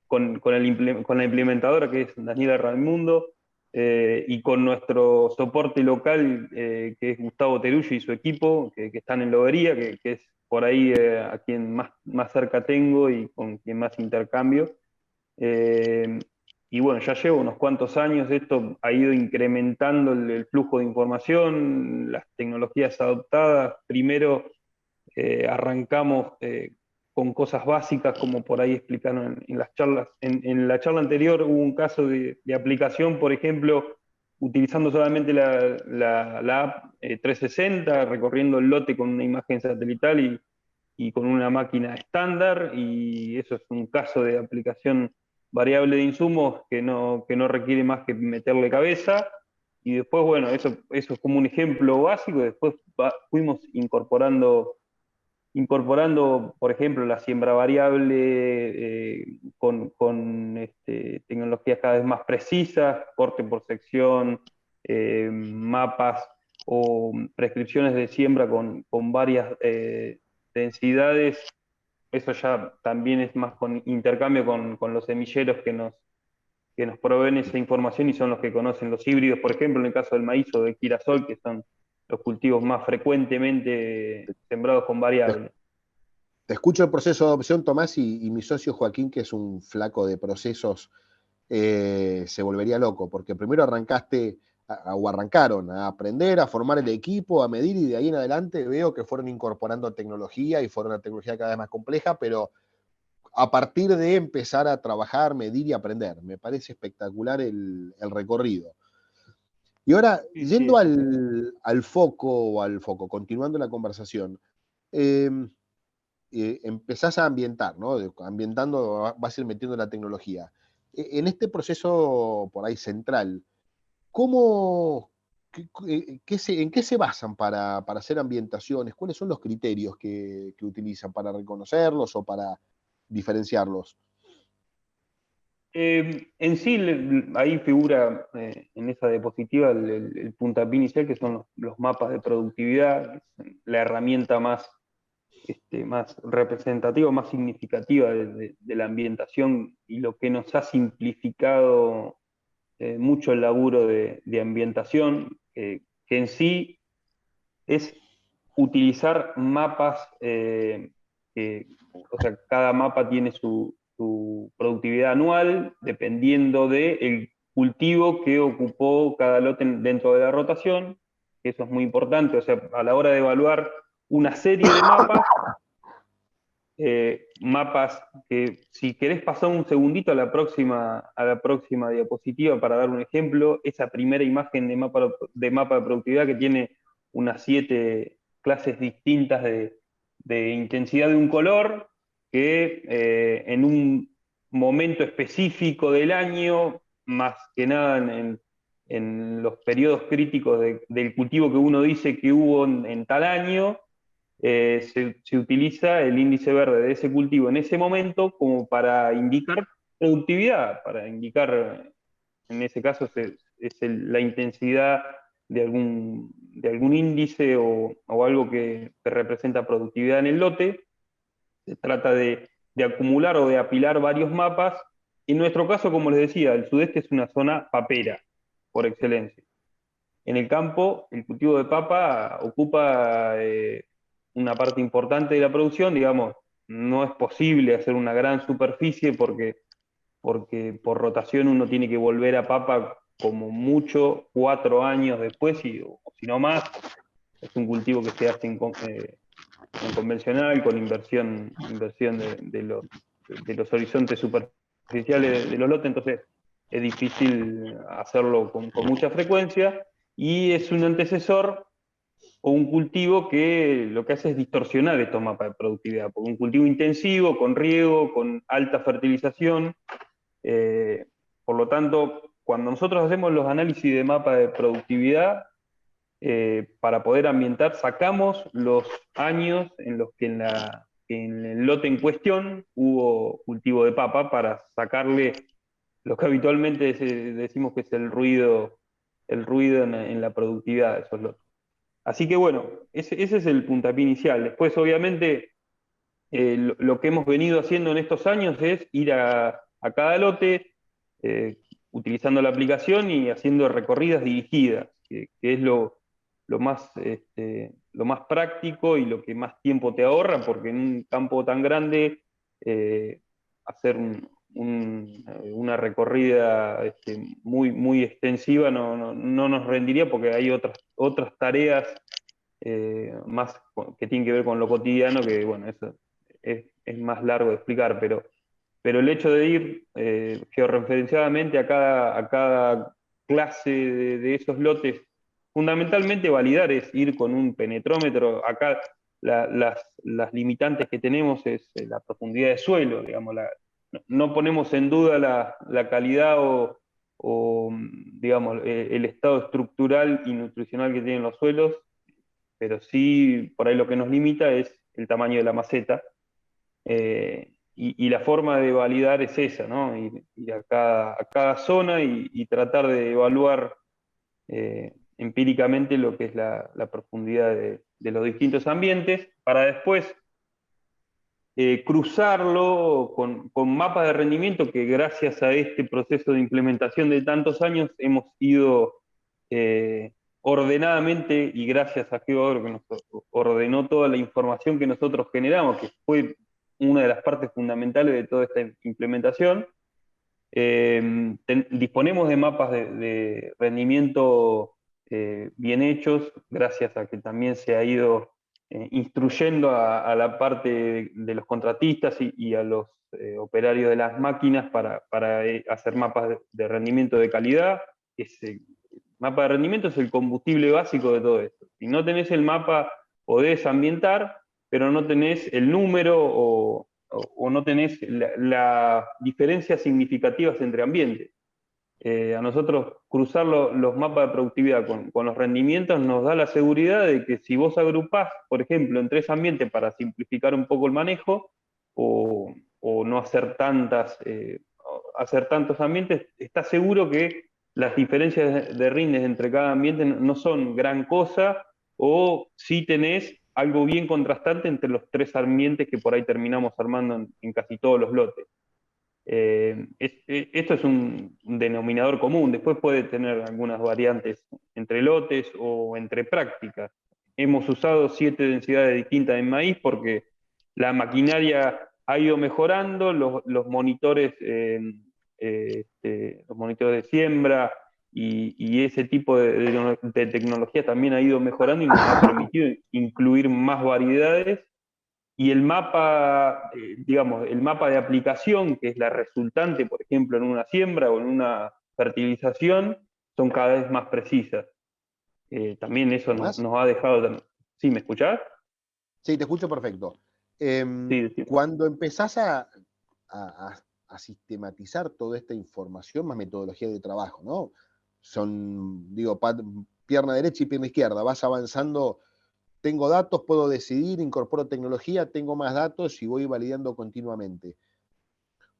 F: con la implementadora, que es Daniela Raimundo, y con nuestro soporte local, que es Gustavo Teruggi y su equipo, que están en Lobería, que es por ahí a quien más cerca tengo y con quien más intercambio. Eh, y bueno, ya llevo unos cuantos años, esto ha ido incrementando el flujo de información, las tecnologías adoptadas. Primero arrancamos con cosas básicas, como por ahí explicaron en las charlas. En la charla anterior hubo un caso de aplicación, por ejemplo, utilizando solamente la app 360, recorriendo el lote con una imagen satelital y con una máquina estándar, y eso es un caso de aplicación variable de insumos que no requiere más que meterle cabeza. Y después, bueno, eso es como un ejemplo básico, y después fuimos incorporando, por ejemplo, la siembra variable con tecnologías cada vez más precisas, corte por sección, mapas o prescripciones de siembra con varias densidades. Eso ya también es más con intercambio con los semilleros que nos proveen esa información y son los que conocen los híbridos, por ejemplo, en el caso del maíz o del girasol, que son los cultivos más frecuentemente sembrados con variables.
A: Te escucho el proceso de adopción, Tomás, y mi socio Joaquín, que es un flaco de procesos, se volvería loco, porque primero arrancaron a aprender, a formar el equipo, a medir, y de ahí en adelante veo que fueron incorporando tecnología y fueron una tecnología cada vez más compleja, pero a partir de empezar a trabajar, medir y aprender. Me parece espectacular el recorrido. Y ahora,
F: Sí,
A: yendo
F: sí.
A: al foco, continuando la conversación, eh, empezás a ambientar, ¿no? Ambientando, vas a ir metiendo la tecnología. En este proceso por ahí central, ¿cómo, en qué se basan para hacer ambientaciones? ¿Cuáles son los criterios que utilizan para reconocerlos o para diferenciarlos?
F: En sí, ahí figura en esa diapositiva el puntapié inicial, que son los mapas de productividad, que es la herramienta más representativa, más significativa de la ambientación y lo que nos ha simplificado mucho el laburo de ambientación, que en sí es utilizar mapas, o sea, cada mapa tiene su productividad anual, dependiendo del cultivo que ocupó cada lote dentro de la rotación. Eso es muy importante, o sea, a la hora de evaluar una serie de mapas que, si querés pasar un segundito a la próxima diapositiva para dar un ejemplo, esa primera imagen de mapa de productividad que tiene unas 7 clases distintas de intensidad de un color, que en un momento específico del año, más que nada en los periodos críticos del cultivo que uno dice que hubo en tal año, se utiliza el índice verde de ese cultivo en ese momento como para indicar productividad, para indicar, en ese caso, la intensidad de algún índice o algo que representa productividad en el lote. Se trata de acumular o de apilar varios mapas. En nuestro caso, como les decía, el sudeste es una zona papera, por excelencia. En el campo, el cultivo de papa ocupa una parte importante de la producción, digamos, no es posible hacer una gran superficie porque por rotación uno tiene que volver a papa como mucho 4 años después, o si no más. Es un cultivo que se hace en convencional, con inversión de los horizontes superficiales de los lotes, entonces es difícil hacerlo con mucha frecuencia, y es un antecesor o un cultivo que lo que hace es distorsionar estos mapas de productividad, porque un cultivo intensivo, con riego, con alta fertilización, por lo tanto, cuando nosotros hacemos los análisis de mapa de productividad, para poder ambientar, sacamos los años en los que en el lote en cuestión hubo cultivo de papa, para sacarle lo que habitualmente decimos que es el ruido en la productividad de esos lotes. Así que bueno, ese es el puntapié inicial. Después, obviamente, lo que hemos venido haciendo en estos años es ir a cada lote, utilizando la aplicación y haciendo recorridas dirigidas, que es lo más práctico y lo que más tiempo te ahorra, porque en un campo tan grande, hacer una recorrida muy, muy extensiva no nos rendiría, porque hay otras tareas más que tienen que ver con lo cotidiano, que bueno, eso es más largo de explicar, pero el hecho de ir georreferenciadamente a cada clase de esos lotes, fundamentalmente validar es ir con un penetrómetro. Acá las limitantes que tenemos es la profundidad de suelo, digamos, no ponemos en duda la calidad o, digamos, el estado estructural y nutricional que tienen los suelos, pero sí, por ahí lo que nos limita es el tamaño de la maceta. Y la forma de validar es esa, ¿no? Ir a cada zona y tratar de evaluar empíricamente lo que es la profundidad de los distintos ambientes, para después cruzarlo con mapas de rendimiento que gracias a este proceso de implementación de tantos años hemos ido ordenadamente, y gracias a GeoAgro que nos ordenó toda la información que nosotros generamos, que fue una de las partes fundamentales de toda esta implementación. Disponemos de mapas de rendimiento bien hechos, gracias a que también se ha ido instruyendo a la parte de los contratistas y a los operarios de las máquinas para hacer mapas de rendimiento de calidad. Ese mapa de rendimiento es el combustible básico de todo esto. Si no tenés el mapa, podés ambientar, pero no tenés el número o no tenés la diferencias significativas entre ambientes. A nosotros cruzar los mapas de productividad con los rendimientos nos da la seguridad de que si vos agrupás, por ejemplo, en 3 ambientes para simplificar un poco el manejo, o no hacer hacer tantos ambientes, estás seguro que las diferencias de rindes entre cada ambiente no son gran cosa, o si tenés algo bien contrastante entre los 3 ambientes que por ahí terminamos armando en casi todos los lotes. Esto es un denominador común, después puede tener algunas variantes entre lotes o entre prácticas. Hemos usado 7 densidades distintas en maíz porque la maquinaria ha ido mejorando, los monitores de siembra y ese tipo de tecnología también ha ido mejorando y nos ha permitido incluir más variedades. Y el mapa, digamos, el mapa de aplicación, que es la resultante, por ejemplo, en una siembra o en una fertilización, son cada vez más precisas. También eso nos ha dejado... ¿Sí, me escuchás?
A: Sí, te escucho perfecto.
F: Sí.
A: Cuando empezás a sistematizar toda esta información, más metodología de trabajo, ¿no? Son, digo, pierna derecha y pierna izquierda, vas avanzando. Tengo datos, puedo decidir, incorporo tecnología, tengo más datos y voy validando continuamente.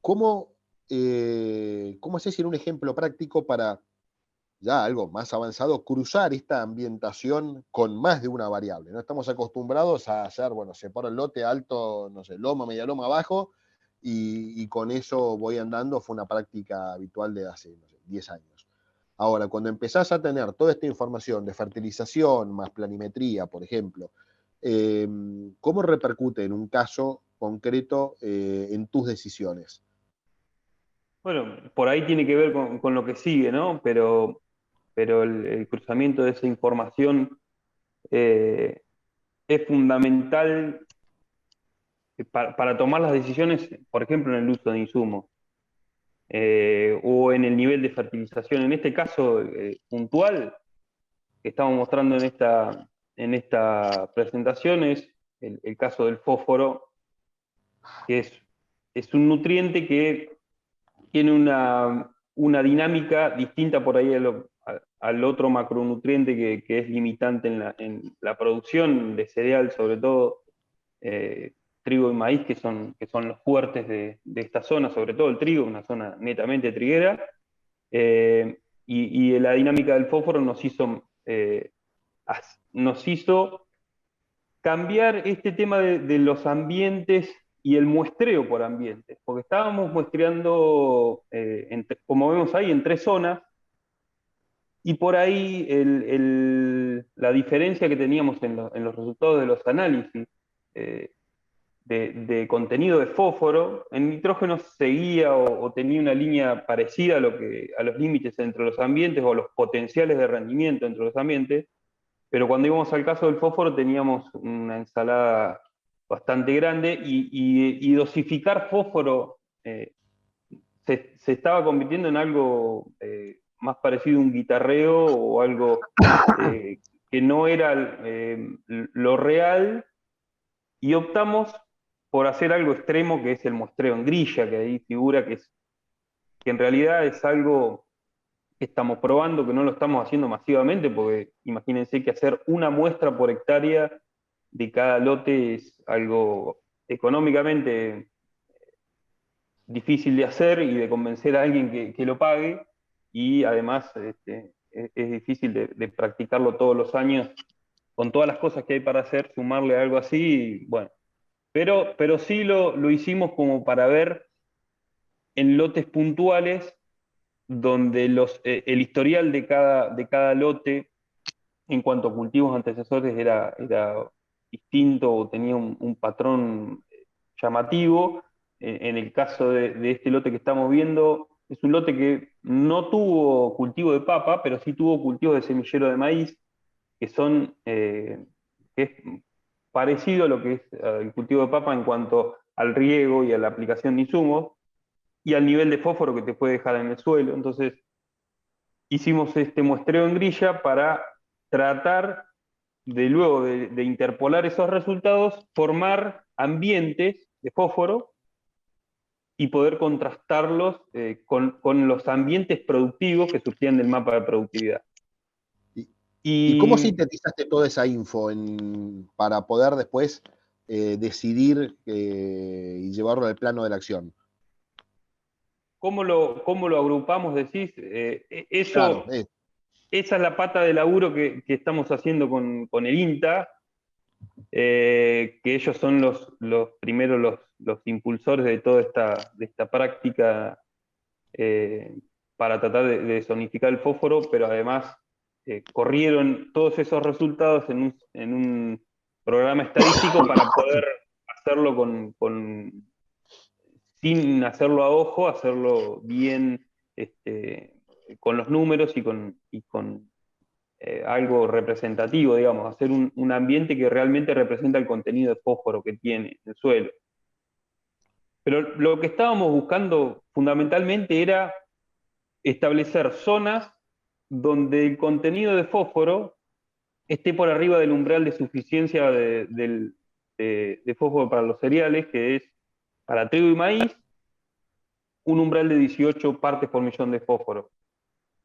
A: ¿Cómo haces en un ejemplo práctico para, ya algo más avanzado, cruzar esta ambientación con más de una variable? ¿No? Estamos acostumbrados a hacer, bueno, separo el lote alto, no sé, loma, media loma, abajo, y con eso voy andando. Fue una práctica habitual de hace, no sé, 10 años. Ahora, cuando empezás a tener toda esta información de fertilización más planimetría, por ejemplo, ¿cómo repercute en un caso concreto en tus decisiones?
F: Bueno, por ahí tiene que ver con lo que sigue, ¿no? Pero el cruzamiento de esa información es fundamental para tomar las decisiones, por ejemplo, en el uso de insumos. O en el nivel de fertilización. En este caso puntual que estamos mostrando en esta presentación es el caso del fósforo, que es un nutriente que tiene una dinámica distinta por ahí al otro macronutriente que es limitante en la producción de cereal, sobre todo trigo y maíz, que son los fuertes de esta zona, sobre todo el trigo, una zona netamente triguera, y la dinámica del fósforo nos hizo cambiar este tema de los ambientes y el muestreo por ambientes, porque estábamos muestreando, como vemos ahí, en 3 zonas, y por ahí la diferencia que teníamos en los resultados de los análisis de contenido de fósforo, en nitrógeno seguía o tenía una línea parecida a los límites entre los ambientes o los potenciales de rendimiento entre los ambientes, pero cuando íbamos al caso del fósforo teníamos una ensalada bastante grande, y dosificar fósforo se estaba convirtiendo en algo más parecido a un guitarreo o algo que no era lo real, y optamos por hacer algo extremo, que es el muestreo en grilla, que ahí figura que en realidad es algo que estamos probando, que no lo estamos haciendo masivamente, porque imagínense que hacer una muestra por hectárea de cada lote es algo económicamente difícil de hacer y de convencer a alguien que lo pague, y además es difícil de practicarlo todos los años, con todas las cosas que hay para hacer, sumarle algo así, bueno. Pero sí lo hicimos como para ver en lotes puntuales donde el historial de cada lote en cuanto a cultivos antecesores era distinto o tenía un patrón llamativo. En el caso de este lote que estamos viendo, es un lote que no tuvo cultivo de papa, pero sí tuvo cultivo de semillero de maíz, que que es parecido a lo que es el cultivo de papa en cuanto al riego y a la aplicación de insumos, y al nivel de fósforo que te puede dejar en el suelo. Entonces, hicimos este muestreo en grilla para tratar de luego de interpolar esos resultados, formar ambientes de fósforo y poder contrastarlos con los ambientes productivos que surgían del mapa de productividad.
A: ¿Y cómo sintetizaste toda esa info para poder después decidir y llevarlo al plano de la acción?
F: ¿Cómo lo agrupamos, decís?
A: Claro,
F: Esa es la pata de laburo que estamos haciendo con el INTA, que ellos son los primeros los impulsores de toda esta práctica para tratar de zonificar el fósforo, pero además corrieron todos esos resultados en un programa estadístico para poder hacerlo sin hacerlo a ojo, hacerlo bien con los números y con algo representativo, digamos, hacer un ambiente que realmente representa el contenido de fósforo que tiene el suelo. Pero lo que estábamos buscando fundamentalmente era establecer zonas donde el contenido de fósforo esté por arriba del umbral de suficiencia de fósforo para los cereales, que es para trigo y maíz, un umbral de 18 partes por millón de fósforo.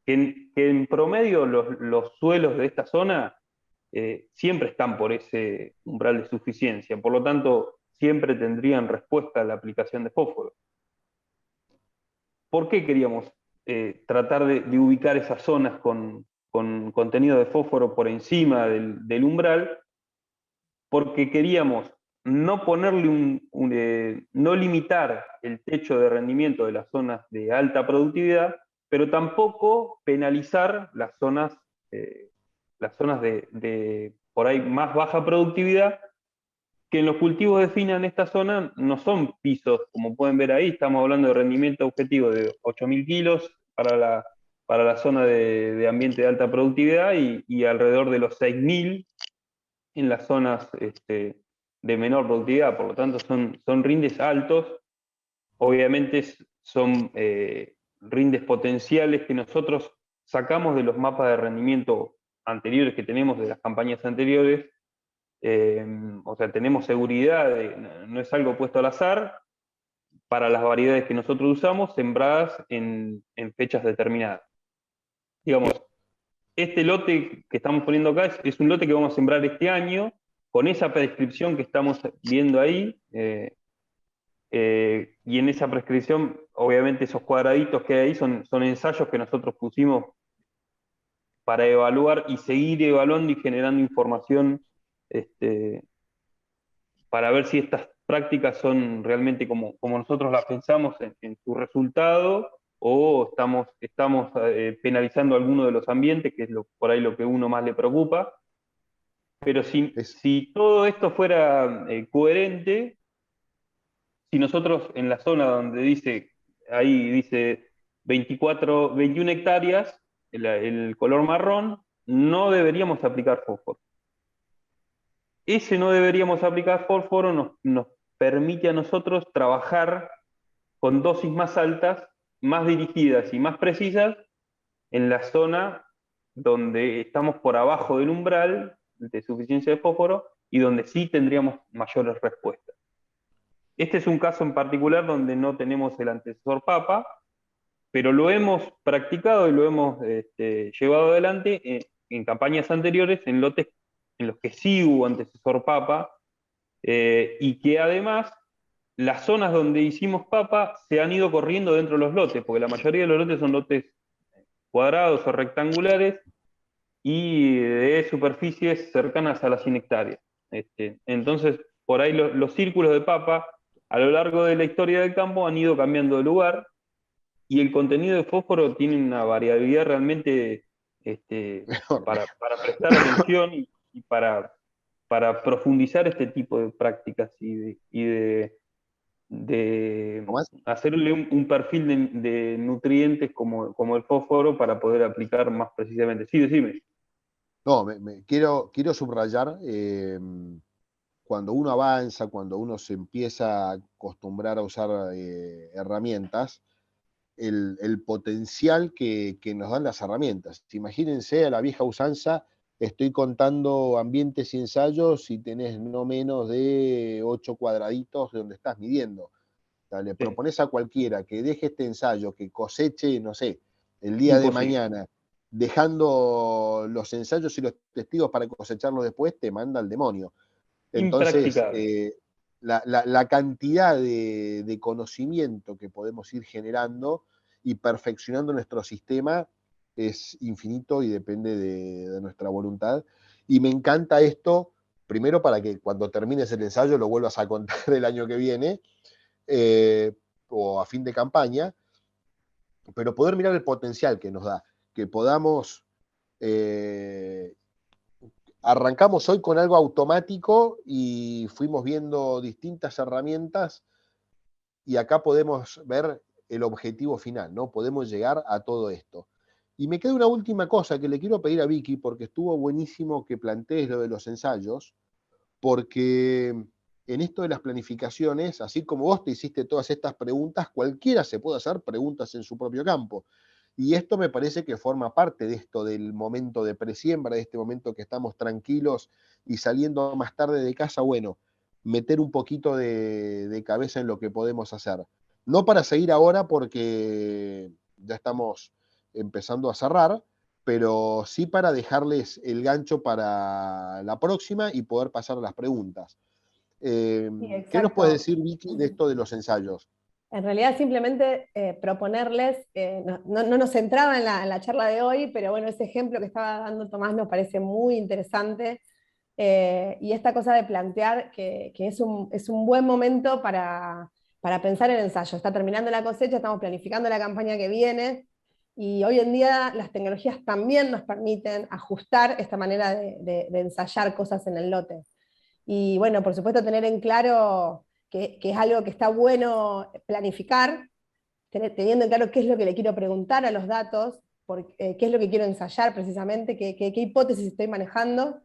F: Que en promedio los suelos de esta zona siempre están por ese umbral de suficiencia, por lo tanto siempre tendrían respuesta a la aplicación de fósforo. ¿Por qué queríamos tratar de ubicar esas zonas con contenido de fósforo por encima del umbral? Porque queríamos no ponerle no limitar el techo de rendimiento de las zonas de alta productividad, pero tampoco penalizar las zonas de por ahí más baja productividad, que en los cultivos de fina en esta zona no son pisos, como pueden ver ahí, estamos hablando de rendimiento objetivo de 8.000 kilos para la zona de ambiente de alta productividad y alrededor de los 6.000 en las zonas de menor productividad. Por lo tanto son rindes altos, obviamente son rindes potenciales que nosotros sacamos de los mapas de rendimiento anteriores que tenemos de las campañas anteriores. O sea, tenemos seguridad, no es algo puesto al azar, para las variedades que nosotros usamos, sembradas en fechas determinadas. Digamos, este lote que estamos poniendo acá es un lote que vamos a sembrar este año, con esa prescripción que estamos viendo ahí, y en esa prescripción, obviamente esos cuadraditos que hay ahí son ensayos que nosotros pusimos para evaluar y seguir evaluando y generando información para ver si estas prácticas son realmente como nosotros las pensamos en su resultado, o estamos penalizando alguno de los ambientes, que es por ahí lo que uno más le preocupa. Pero si todo esto fuera coherente, si nosotros en la zona donde ahí dice 21 hectáreas, el color marrón, no deberíamos aplicar fósforo. ese no deberíamos aplicar fósforo, nos permite a nosotros trabajar con dosis más altas, más dirigidas y más precisas en la zona donde estamos por abajo del umbral de suficiencia de fósforo y donde sí tendríamos mayores respuestas. Este es un caso en particular donde no tenemos el antecesor papa, pero lo hemos practicado y lo hemos llevado adelante en campañas anteriores, en lotes en los que sí hubo antecesor papa, y que además las zonas donde hicimos papa se han ido corriendo dentro de los lotes, porque la mayoría de los lotes son lotes cuadrados o rectangulares y de superficies cercanas a las 100 hectáreas. Entonces, por ahí los círculos de papa a lo largo de la historia del campo han ido cambiando de lugar, y el contenido de fósforo tiene una variabilidad realmente para prestar atención y para profundizar este tipo de prácticas y de
A: Tomás.
F: hacerle un perfil de nutrientes como el fósforo para poder aplicar más precisamente. Sí, decime.
A: No, quiero subrayar, cuando uno avanza, cuando uno se empieza a acostumbrar a usar herramientas, el potencial que nos dan las herramientas. Imagínense a la vieja usanza, estoy contando ambientes y ensayos y tenés no menos de 8 cuadraditos donde estás midiendo. O sea, le propones a cualquiera que deje este ensayo, que coseche, no sé, el día de mañana, dejando los ensayos y los testigos para cosecharlos después, te manda al demonio. Entonces, la cantidad de conocimiento que podemos ir generando y perfeccionando nuestro sistema es infinito y depende de nuestra voluntad. Y me encanta esto, primero para que cuando termines el ensayo lo vuelvas a contar el año que viene, o a fin de campaña, pero poder mirar el potencial que nos da, que podamos... arrancamos hoy con algo automático y fuimos viendo distintas herramientas y acá podemos ver el objetivo final, ¿no? Podemos llegar a todo esto. Y me queda una última cosa que le quiero pedir a Vicky, porque estuvo buenísimo que plantees lo de los ensayos, porque en esto de las planificaciones, así como vos te hiciste todas estas preguntas, cualquiera se puede hacer preguntas en su propio campo. Y esto me parece que forma parte de esto del momento de presiembra, de este momento que estamos tranquilos y saliendo más tarde de casa, bueno, meter un poquito de cabeza en lo que podemos hacer. No para seguir ahora porque ya estamos empezando a cerrar, pero sí para dejarles el gancho para la próxima y poder pasar a las preguntas.
B: Sí,
A: ¿Qué nos puedes decir, Vicky, de esto de los ensayos?
B: En realidad simplemente proponerles, no nos centraba en la charla de hoy, pero bueno, ese ejemplo que estaba dando Tomás nos parece muy interesante, y esta cosa de plantear que es un buen momento para pensar en ensayo. Está terminando la cosecha, estamos planificando la campaña que viene, y hoy en día las tecnologías también nos permiten ajustar esta manera de ensayar cosas en el lote. Y bueno, por supuesto tener en claro que es algo que está bueno planificar, teniendo en claro qué es lo que le quiero preguntar a los datos, qué es lo que quiero ensayar precisamente, qué hipótesis estoy manejando,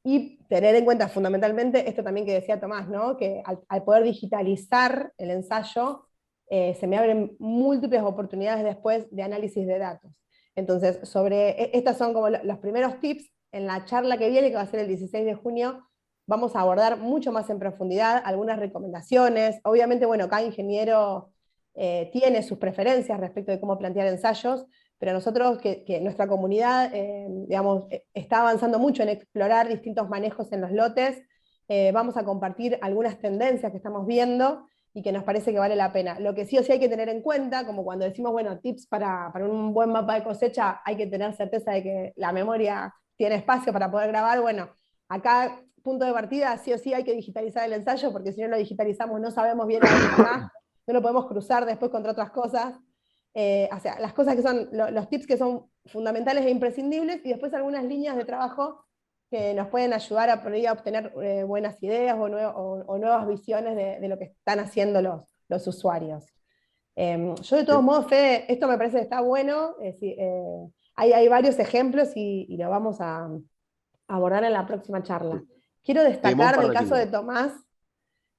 B: y tener en cuenta fundamentalmente esto también que decía Tomás, ¿no? Que al poder digitalizar el ensayo, se me abren múltiples oportunidades después de análisis de datos. Entonces, estos son como los primeros tips. En la charla que viene, que va a ser el 16 de junio, vamos a abordar mucho más en profundidad algunas recomendaciones. Obviamente, bueno, cada ingeniero tiene sus preferencias respecto de cómo plantear ensayos, pero nosotros, que nuestra comunidad digamos, está avanzando mucho en explorar distintos manejos en los lotes, vamos a compartir algunas tendencias que estamos viendo y que nos parece que vale la pena. Lo que sí o sí hay que tener en cuenta, como cuando decimos, bueno, tips para un buen mapa de cosecha, hay que tener certeza de que la memoria tiene espacio para poder grabar. Bueno, acá, punto de partida, sí o sí hay que digitalizar el ensayo, porque si no lo digitalizamos no sabemos bien a dónde está, no lo podemos cruzar después contra otras cosas. O sea, las cosas que son, los tips que son fundamentales e imprescindibles, y después algunas líneas de trabajo que nos pueden ayudar a obtener buenas ideas o nuevas visiones de lo que están haciendo los usuarios. Yo de todos modos, Fede, esto me parece que está bueno, hay varios ejemplos y lo vamos a abordar en la próxima charla. Quiero destacar
A: Par
B: del
A: de
B: caso de
A: kilómetros.
B: Tomás,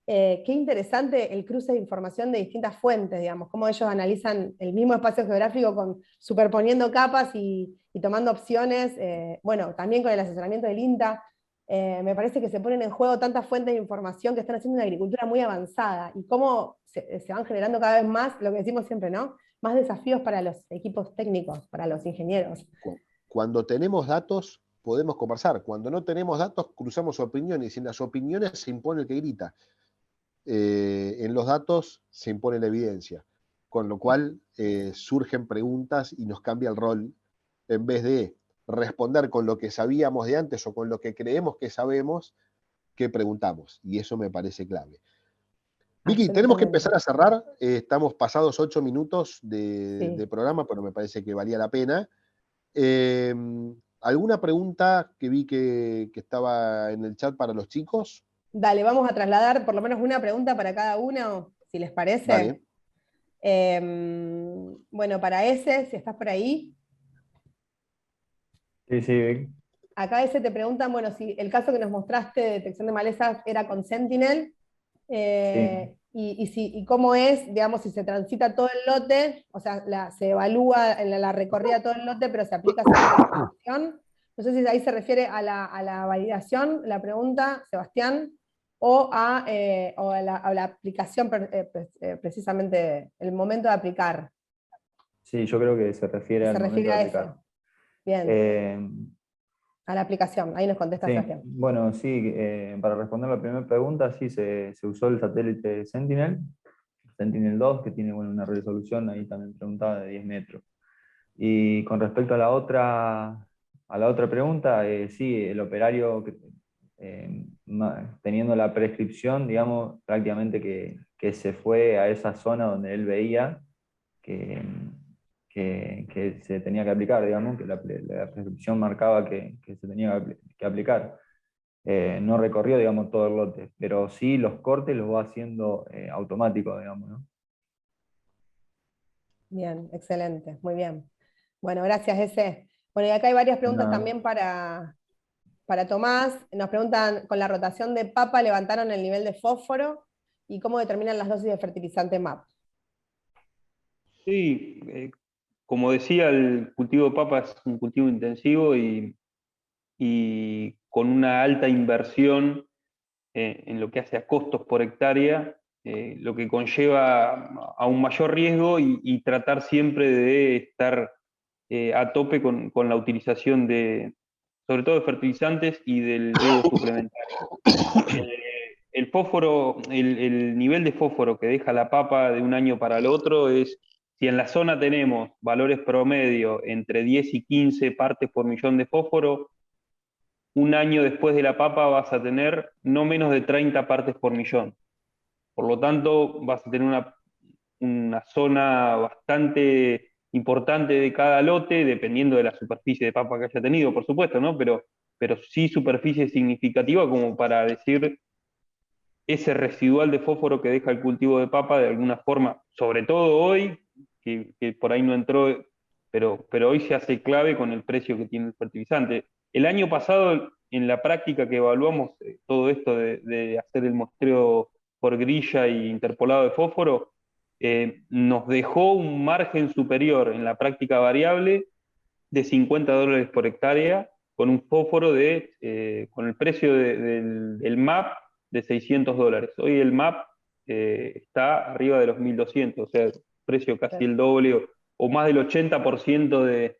B: qué interesante el cruce de información de distintas fuentes, digamos, cómo ellos analizan el mismo espacio geográfico superponiendo capas y tomando opciones, bueno, también con el asesoramiento del INTA. Me parece que se ponen en juego tantas fuentes de información que están haciendo una agricultura muy avanzada y cómo se van generando cada vez más, lo que decimos siempre, ¿no? Más desafíos para los equipos técnicos, para los ingenieros.
A: Cuando tenemos datos, podemos conversar. Cuando no tenemos datos, cruzamos opiniones. Y en las opiniones se impone el que grita. En los datos se impone la evidencia. Con lo cual surgen preguntas y nos cambia el rol. En vez de responder con lo que sabíamos de antes o con lo que creemos que sabemos, que preguntamos. Y eso me parece clave. Vicky, tenemos que
B: Absolutamente.
A: empezar a cerrar. Estamos pasados 8 minutos de
B: Sí.
A: programa, pero me parece que valía la pena. ¿Alguna pregunta que vi que estaba en el chat para los chicos?
B: Dale, vamos a trasladar por lo menos una pregunta para cada uno, si les
A: Dale.
B: parece. Bueno, para ese, si estás por ahí,
E: Sí, sí, Vic.
B: acá ese te preguntan, bueno, si el caso que nos mostraste de detección de malezas era con Sentinel,
E: Sí.
B: y cómo es, digamos, si se transita todo el lote, o sea, se evalúa en la recorrida todo el lote, pero se aplica solamente la validación. No sé si ahí se refiere a la validación, la pregunta, Sebastián, o a la aplicación, precisamente, el momento de aplicar.
E: Sí, yo creo que se refiere
B: Se
E: al momento
B: refiere
E: de
B: a ese.
E: aplicar.
B: Bien,
E: Eh,
B: a la aplicación. Ahí nos contesta
E: sí,
B: Sebastián.
E: bueno, sí, para responder la primera pregunta, sí, se usó el satélite Sentinel-2, que tiene bueno, una resolución, ahí también preguntaba, de 10 metros. Y con respecto a la otra pregunta, sí, el operario teniendo la prescripción, digamos, prácticamente que se fue a esa zona donde él veía que, que se tenía que aplicar, digamos, que la prescripción marcaba que se tenía que aplicar. No recorrió, digamos, todo el lote, pero sí los cortes los va haciendo automático, digamos, ¿no?
B: Bien, excelente, muy bien. Bueno, gracias, ese. Bueno, y acá hay varias preguntas
E: Nada.
B: también para Tomás. Nos preguntan, con la rotación de papa, ¿levantaron el nivel de fósforo? ¿Y cómo determinan las dosis de fertilizante MAP?
F: Sí, como decía, el cultivo de papa es un cultivo intensivo y con una alta inversión en lo que hace a costos por hectárea, lo que conlleva a un mayor riesgo y tratar siempre de estar a tope con la utilización sobre todo de fertilizantes y del riego suplementario. El fósforo, el nivel de fósforo que deja la papa de un año para el otro es, si en la zona tenemos valores promedio entre 10 y 15 partes por millón de fósforo, un año después de la papa vas a tener no menos de 30 partes por millón. Por lo tanto, vas a tener una zona bastante importante de cada lote, dependiendo de la superficie de papa que haya tenido, por supuesto, ¿no? Pero sí superficie significativa como para decir ese residual de fósforo que deja el cultivo de papa de alguna forma, sobre todo hoy, que por ahí no entró, pero hoy se hace clave con el precio que tiene el fertilizante. El año pasado, en la práctica que evaluamos todo esto de hacer el muestreo por grilla e interpolado de fósforo, nos dejó un margen superior en la práctica variable de $50 por hectárea con un fósforo con el precio del MAP de $600. Hoy el MAP está arriba de los 1.200, o sea, precio casi el doble o más del 80%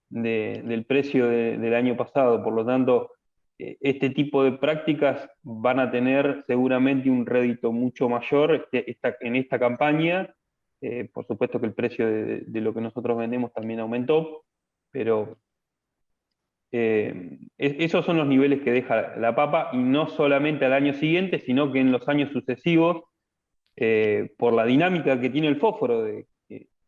F: del precio del año pasado. Por lo tanto, este tipo de prácticas van a tener seguramente un rédito mucho mayor en esta campaña. Por supuesto que el precio de lo que nosotros vendemos también aumentó, pero esos son los niveles que deja la papa, y no solamente al año siguiente, sino que en los años sucesivos, por la dinámica que tiene el fósforo,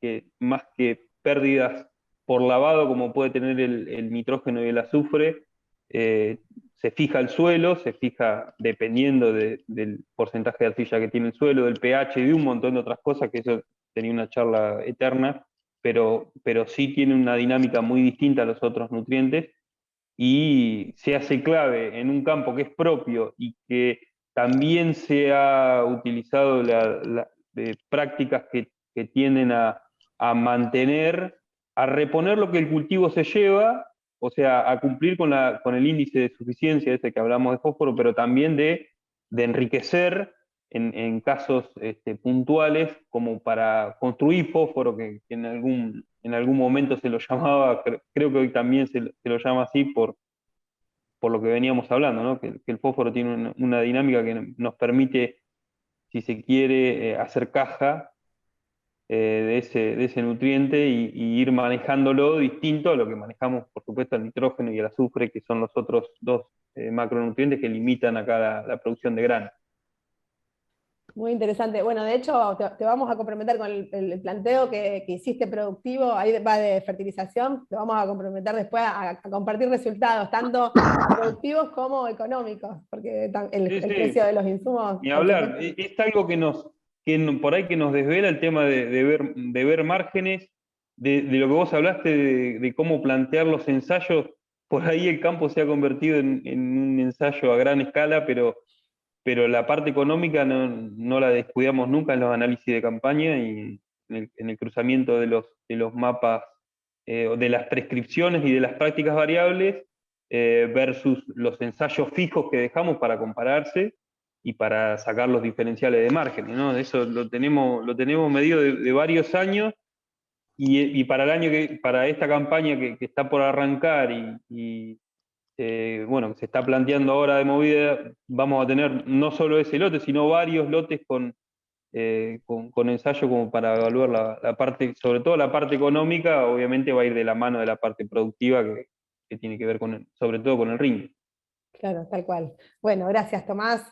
F: que más que pérdidas por lavado, como puede tener el nitrógeno y el azufre, se fija el suelo, se fija dependiendo del porcentaje de arcilla que tiene el suelo, del pH y de un montón de otras cosas, que eso tenía una charla eterna, pero sí tiene una dinámica muy distinta a los otros nutrientes. y se hace clave en un campo que es propio y que también se ha utilizado prácticas que tienden a mantener, a reponer lo que el cultivo se lleva, o sea, a cumplir con el índice de suficiencia ese que hablamos de fósforo, pero también de enriquecer en casos puntuales, como para construir fósforo, que en algún momento se lo llamaba, creo que hoy también se lo llama así por lo que veníamos hablando, ¿no? Que el fósforo tiene una dinámica que nos permite, si se quiere, hacer caja de ese nutriente y ir manejándolo distinto a lo que manejamos, por supuesto, el nitrógeno y el azufre, que son los otros dos macronutrientes que limitan acá la producción de grano.
B: Muy interesante. Bueno, de hecho, te vamos a comprometer con el planteo que hiciste productivo, ahí va de fertilización, te vamos a comprometer después a compartir resultados, tanto productivos como económicos, porque
F: Sí,
B: el
F: sí,
B: precio de los insumos,
F: ni
B: por
F: hablar.
B: supuesto.
F: Es algo por ahí que nos desvela el tema de ver márgenes, de lo que vos hablaste, de cómo plantear los ensayos. Por ahí el campo se ha convertido en un ensayo a gran escala, pero la parte económica no la descuidamos nunca en los análisis de campaña y en el cruzamiento de los mapas, de las prescripciones y de las prácticas variables, versus los ensayos fijos que dejamos para compararse y para sacar los diferenciales de márgenes, ¿no? Eso lo tenemos medido de varios años, y para para esta campaña que está por arrancar bueno, que se está planteando ahora de movida, vamos a tener no solo ese lote, sino varios lotes con ensayo como para evaluar la parte, sobre todo la parte económica. Obviamente va a ir de la mano de la parte productiva que tiene que ver sobre todo con el rinde.
B: Claro, tal cual. Bueno, gracias, Tomás.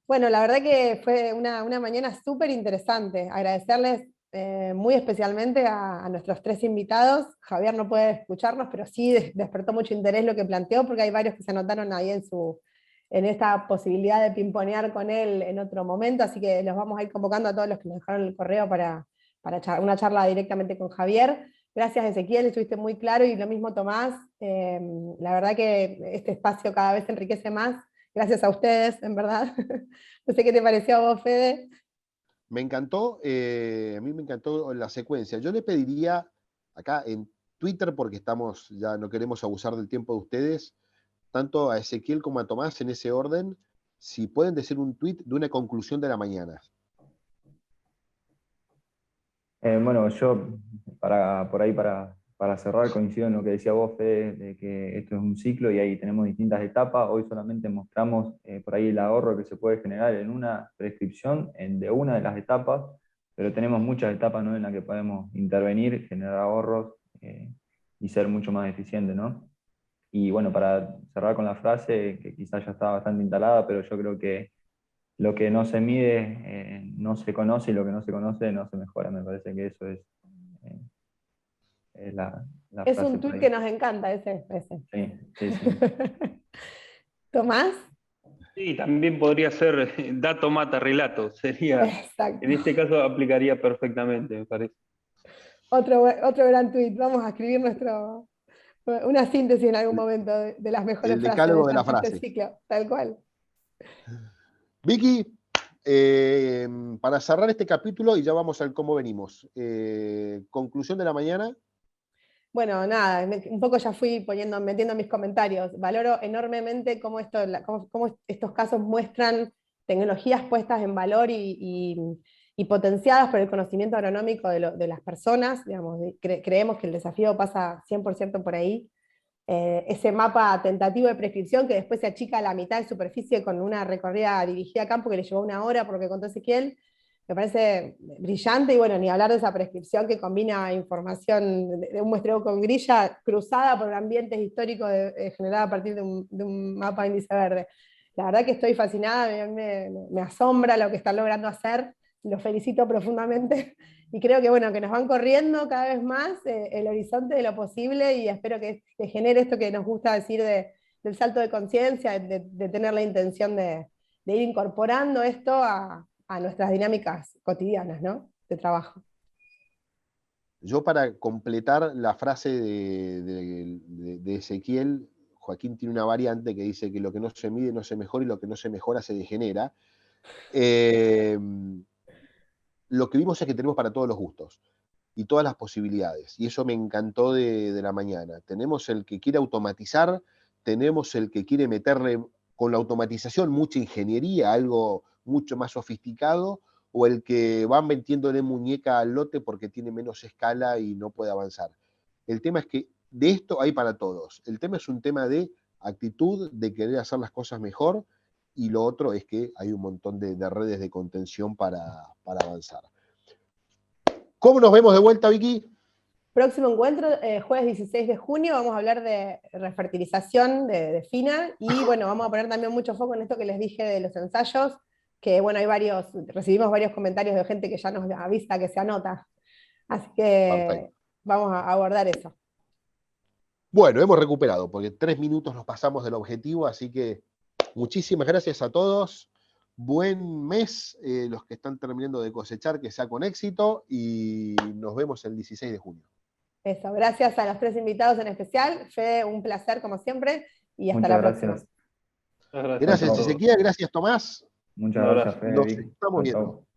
B: Bueno, la verdad que fue una mañana súper interesante. Agradecerles muy especialmente a nuestros tres invitados. Javier no puede escucharnos, pero sí despertó mucho interés lo que planteó, porque hay varios que se anotaron ahí en esta posibilidad de pimponear con él en otro momento, así que los vamos a ir convocando a todos los que nos dejaron el correo para una charla directamente con Javier. Gracias, Ezequiel, estuviste muy claro, y lo mismo, Tomás. La verdad que este espacio cada vez se enriquece más. Gracias a ustedes, en verdad. No sé qué te pareció a vos, Fede.
A: Me encantó, a mí me encantó la secuencia. Yo le pediría acá en Twitter, porque ya no queremos abusar del tiempo de ustedes, tanto a Ezequiel como a Tomás en ese orden, si pueden decir un tweet de una conclusión de la mañana.
E: Bueno, yo por ahí para cerrar coincido en lo que decía vos, Fede, de que esto es un ciclo y ahí tenemos distintas etapas. Hoy solamente mostramos por ahí el ahorro que se puede generar en una prescripción de una de las etapas, pero tenemos muchas etapas, ¿no?, en las que podemos intervenir, generar ahorros y ser mucho más eficientes, ¿no? Y bueno, para cerrar con la frase, que quizás ya está bastante instalada, pero yo creo que lo que no se mide no se conoce, y lo que no se conoce no se mejora. Me parece que eso eh, es la
B: Es
E: frase
B: un
E: por
B: tuit que
E: ahí.
B: nos encanta, ese.
E: Sí, sí, sí.
B: Tomás.
F: Sí, también podría ser dato mata relato,
B: Exacto.
F: en este caso aplicaría perfectamente, me parece.
B: Otro gran tuit. Vamos a escribir una síntesis en algún
A: El,
B: momento de las mejores
A: el
B: frases
A: decálogo de la
B: este
A: frase.
B: ciclo, tal cual.
A: Vicky, para cerrar este capítulo, y ya vamos al cómo venimos. Conclusión de la mañana.
B: Bueno, nada, un poco ya fui metiendo mis comentarios. Valoro enormemente cómo estos casos muestran tecnologías puestas en valor y potenciadas por el conocimiento agronómico de las personas. Digamos, creemos que el desafío pasa 100% por ahí. Ese mapa tentativo de prescripción que después se achica a la mitad de superficie con una recorrida dirigida a campo que le llevó 1 hora, por lo que contó Ezequiel, me parece brillante. Y bueno, ni hablar de esa prescripción que combina información de un muestreo con grilla cruzada por ambientes históricos generada a partir de un mapa índice verde. La verdad que estoy fascinada, me asombra lo que están logrando hacer, los felicito profundamente. Y creo que, bueno, que nos van corriendo cada vez más el horizonte de lo posible, y espero que genere esto que nos gusta decir del salto de conciencia, de tener la intención de ir incorporando esto a nuestras dinámicas cotidianas, ¿no?, de trabajo.
A: Yo, para completar la frase de Ezequiel, Joaquín tiene una variante que dice que lo que no se mide no se mejora y lo que no se mejora se degenera. Lo que vimos es que tenemos para todos los gustos y todas las posibilidades, y eso me encantó de la mañana. Tenemos el que quiere automatizar, tenemos el que quiere meterle con la automatización mucha ingeniería, algo mucho más sofisticado, o el que va metiéndole muñeca al lote porque tiene menos escala y no puede avanzar. El tema es que de esto hay para todos. El tema es un tema de actitud, de querer hacer las cosas mejor, y lo otro es que hay un montón de redes de contención para avanzar. ¿Cómo nos vemos de vuelta, Vicky?
B: Próximo encuentro, jueves 16 de junio, vamos a hablar de refertilización de FINA, y bueno, vamos a poner también mucho foco en esto que les dije de los ensayos, que bueno, recibimos varios comentarios de gente que ya nos avisa que se anota. Así que
A: Perfecto.
B: vamos a abordar eso.
A: Bueno, hemos recuperado, porque 3 minutos nos pasamos del objetivo, así que muchísimas gracias a todos. Buen mes, los que están terminando de cosechar, que sea con éxito, y nos vemos el 16 de junio.
B: Eso, gracias a los 3 invitados en especial. Fede, un placer como siempre, y hasta
E: Muchas
B: la
E: gracias.
B: próxima.
F: Muchas gracias
A: Gracias,
F: a todos.
A: Ezequiel, gracias, Tomás.
E: Muchas
F: Un
E: gracias,
F: abrazo.
E: Fede,
A: Nos
E: Vic.
A: estamos
E: Chau,
A: viendo.
E: chau.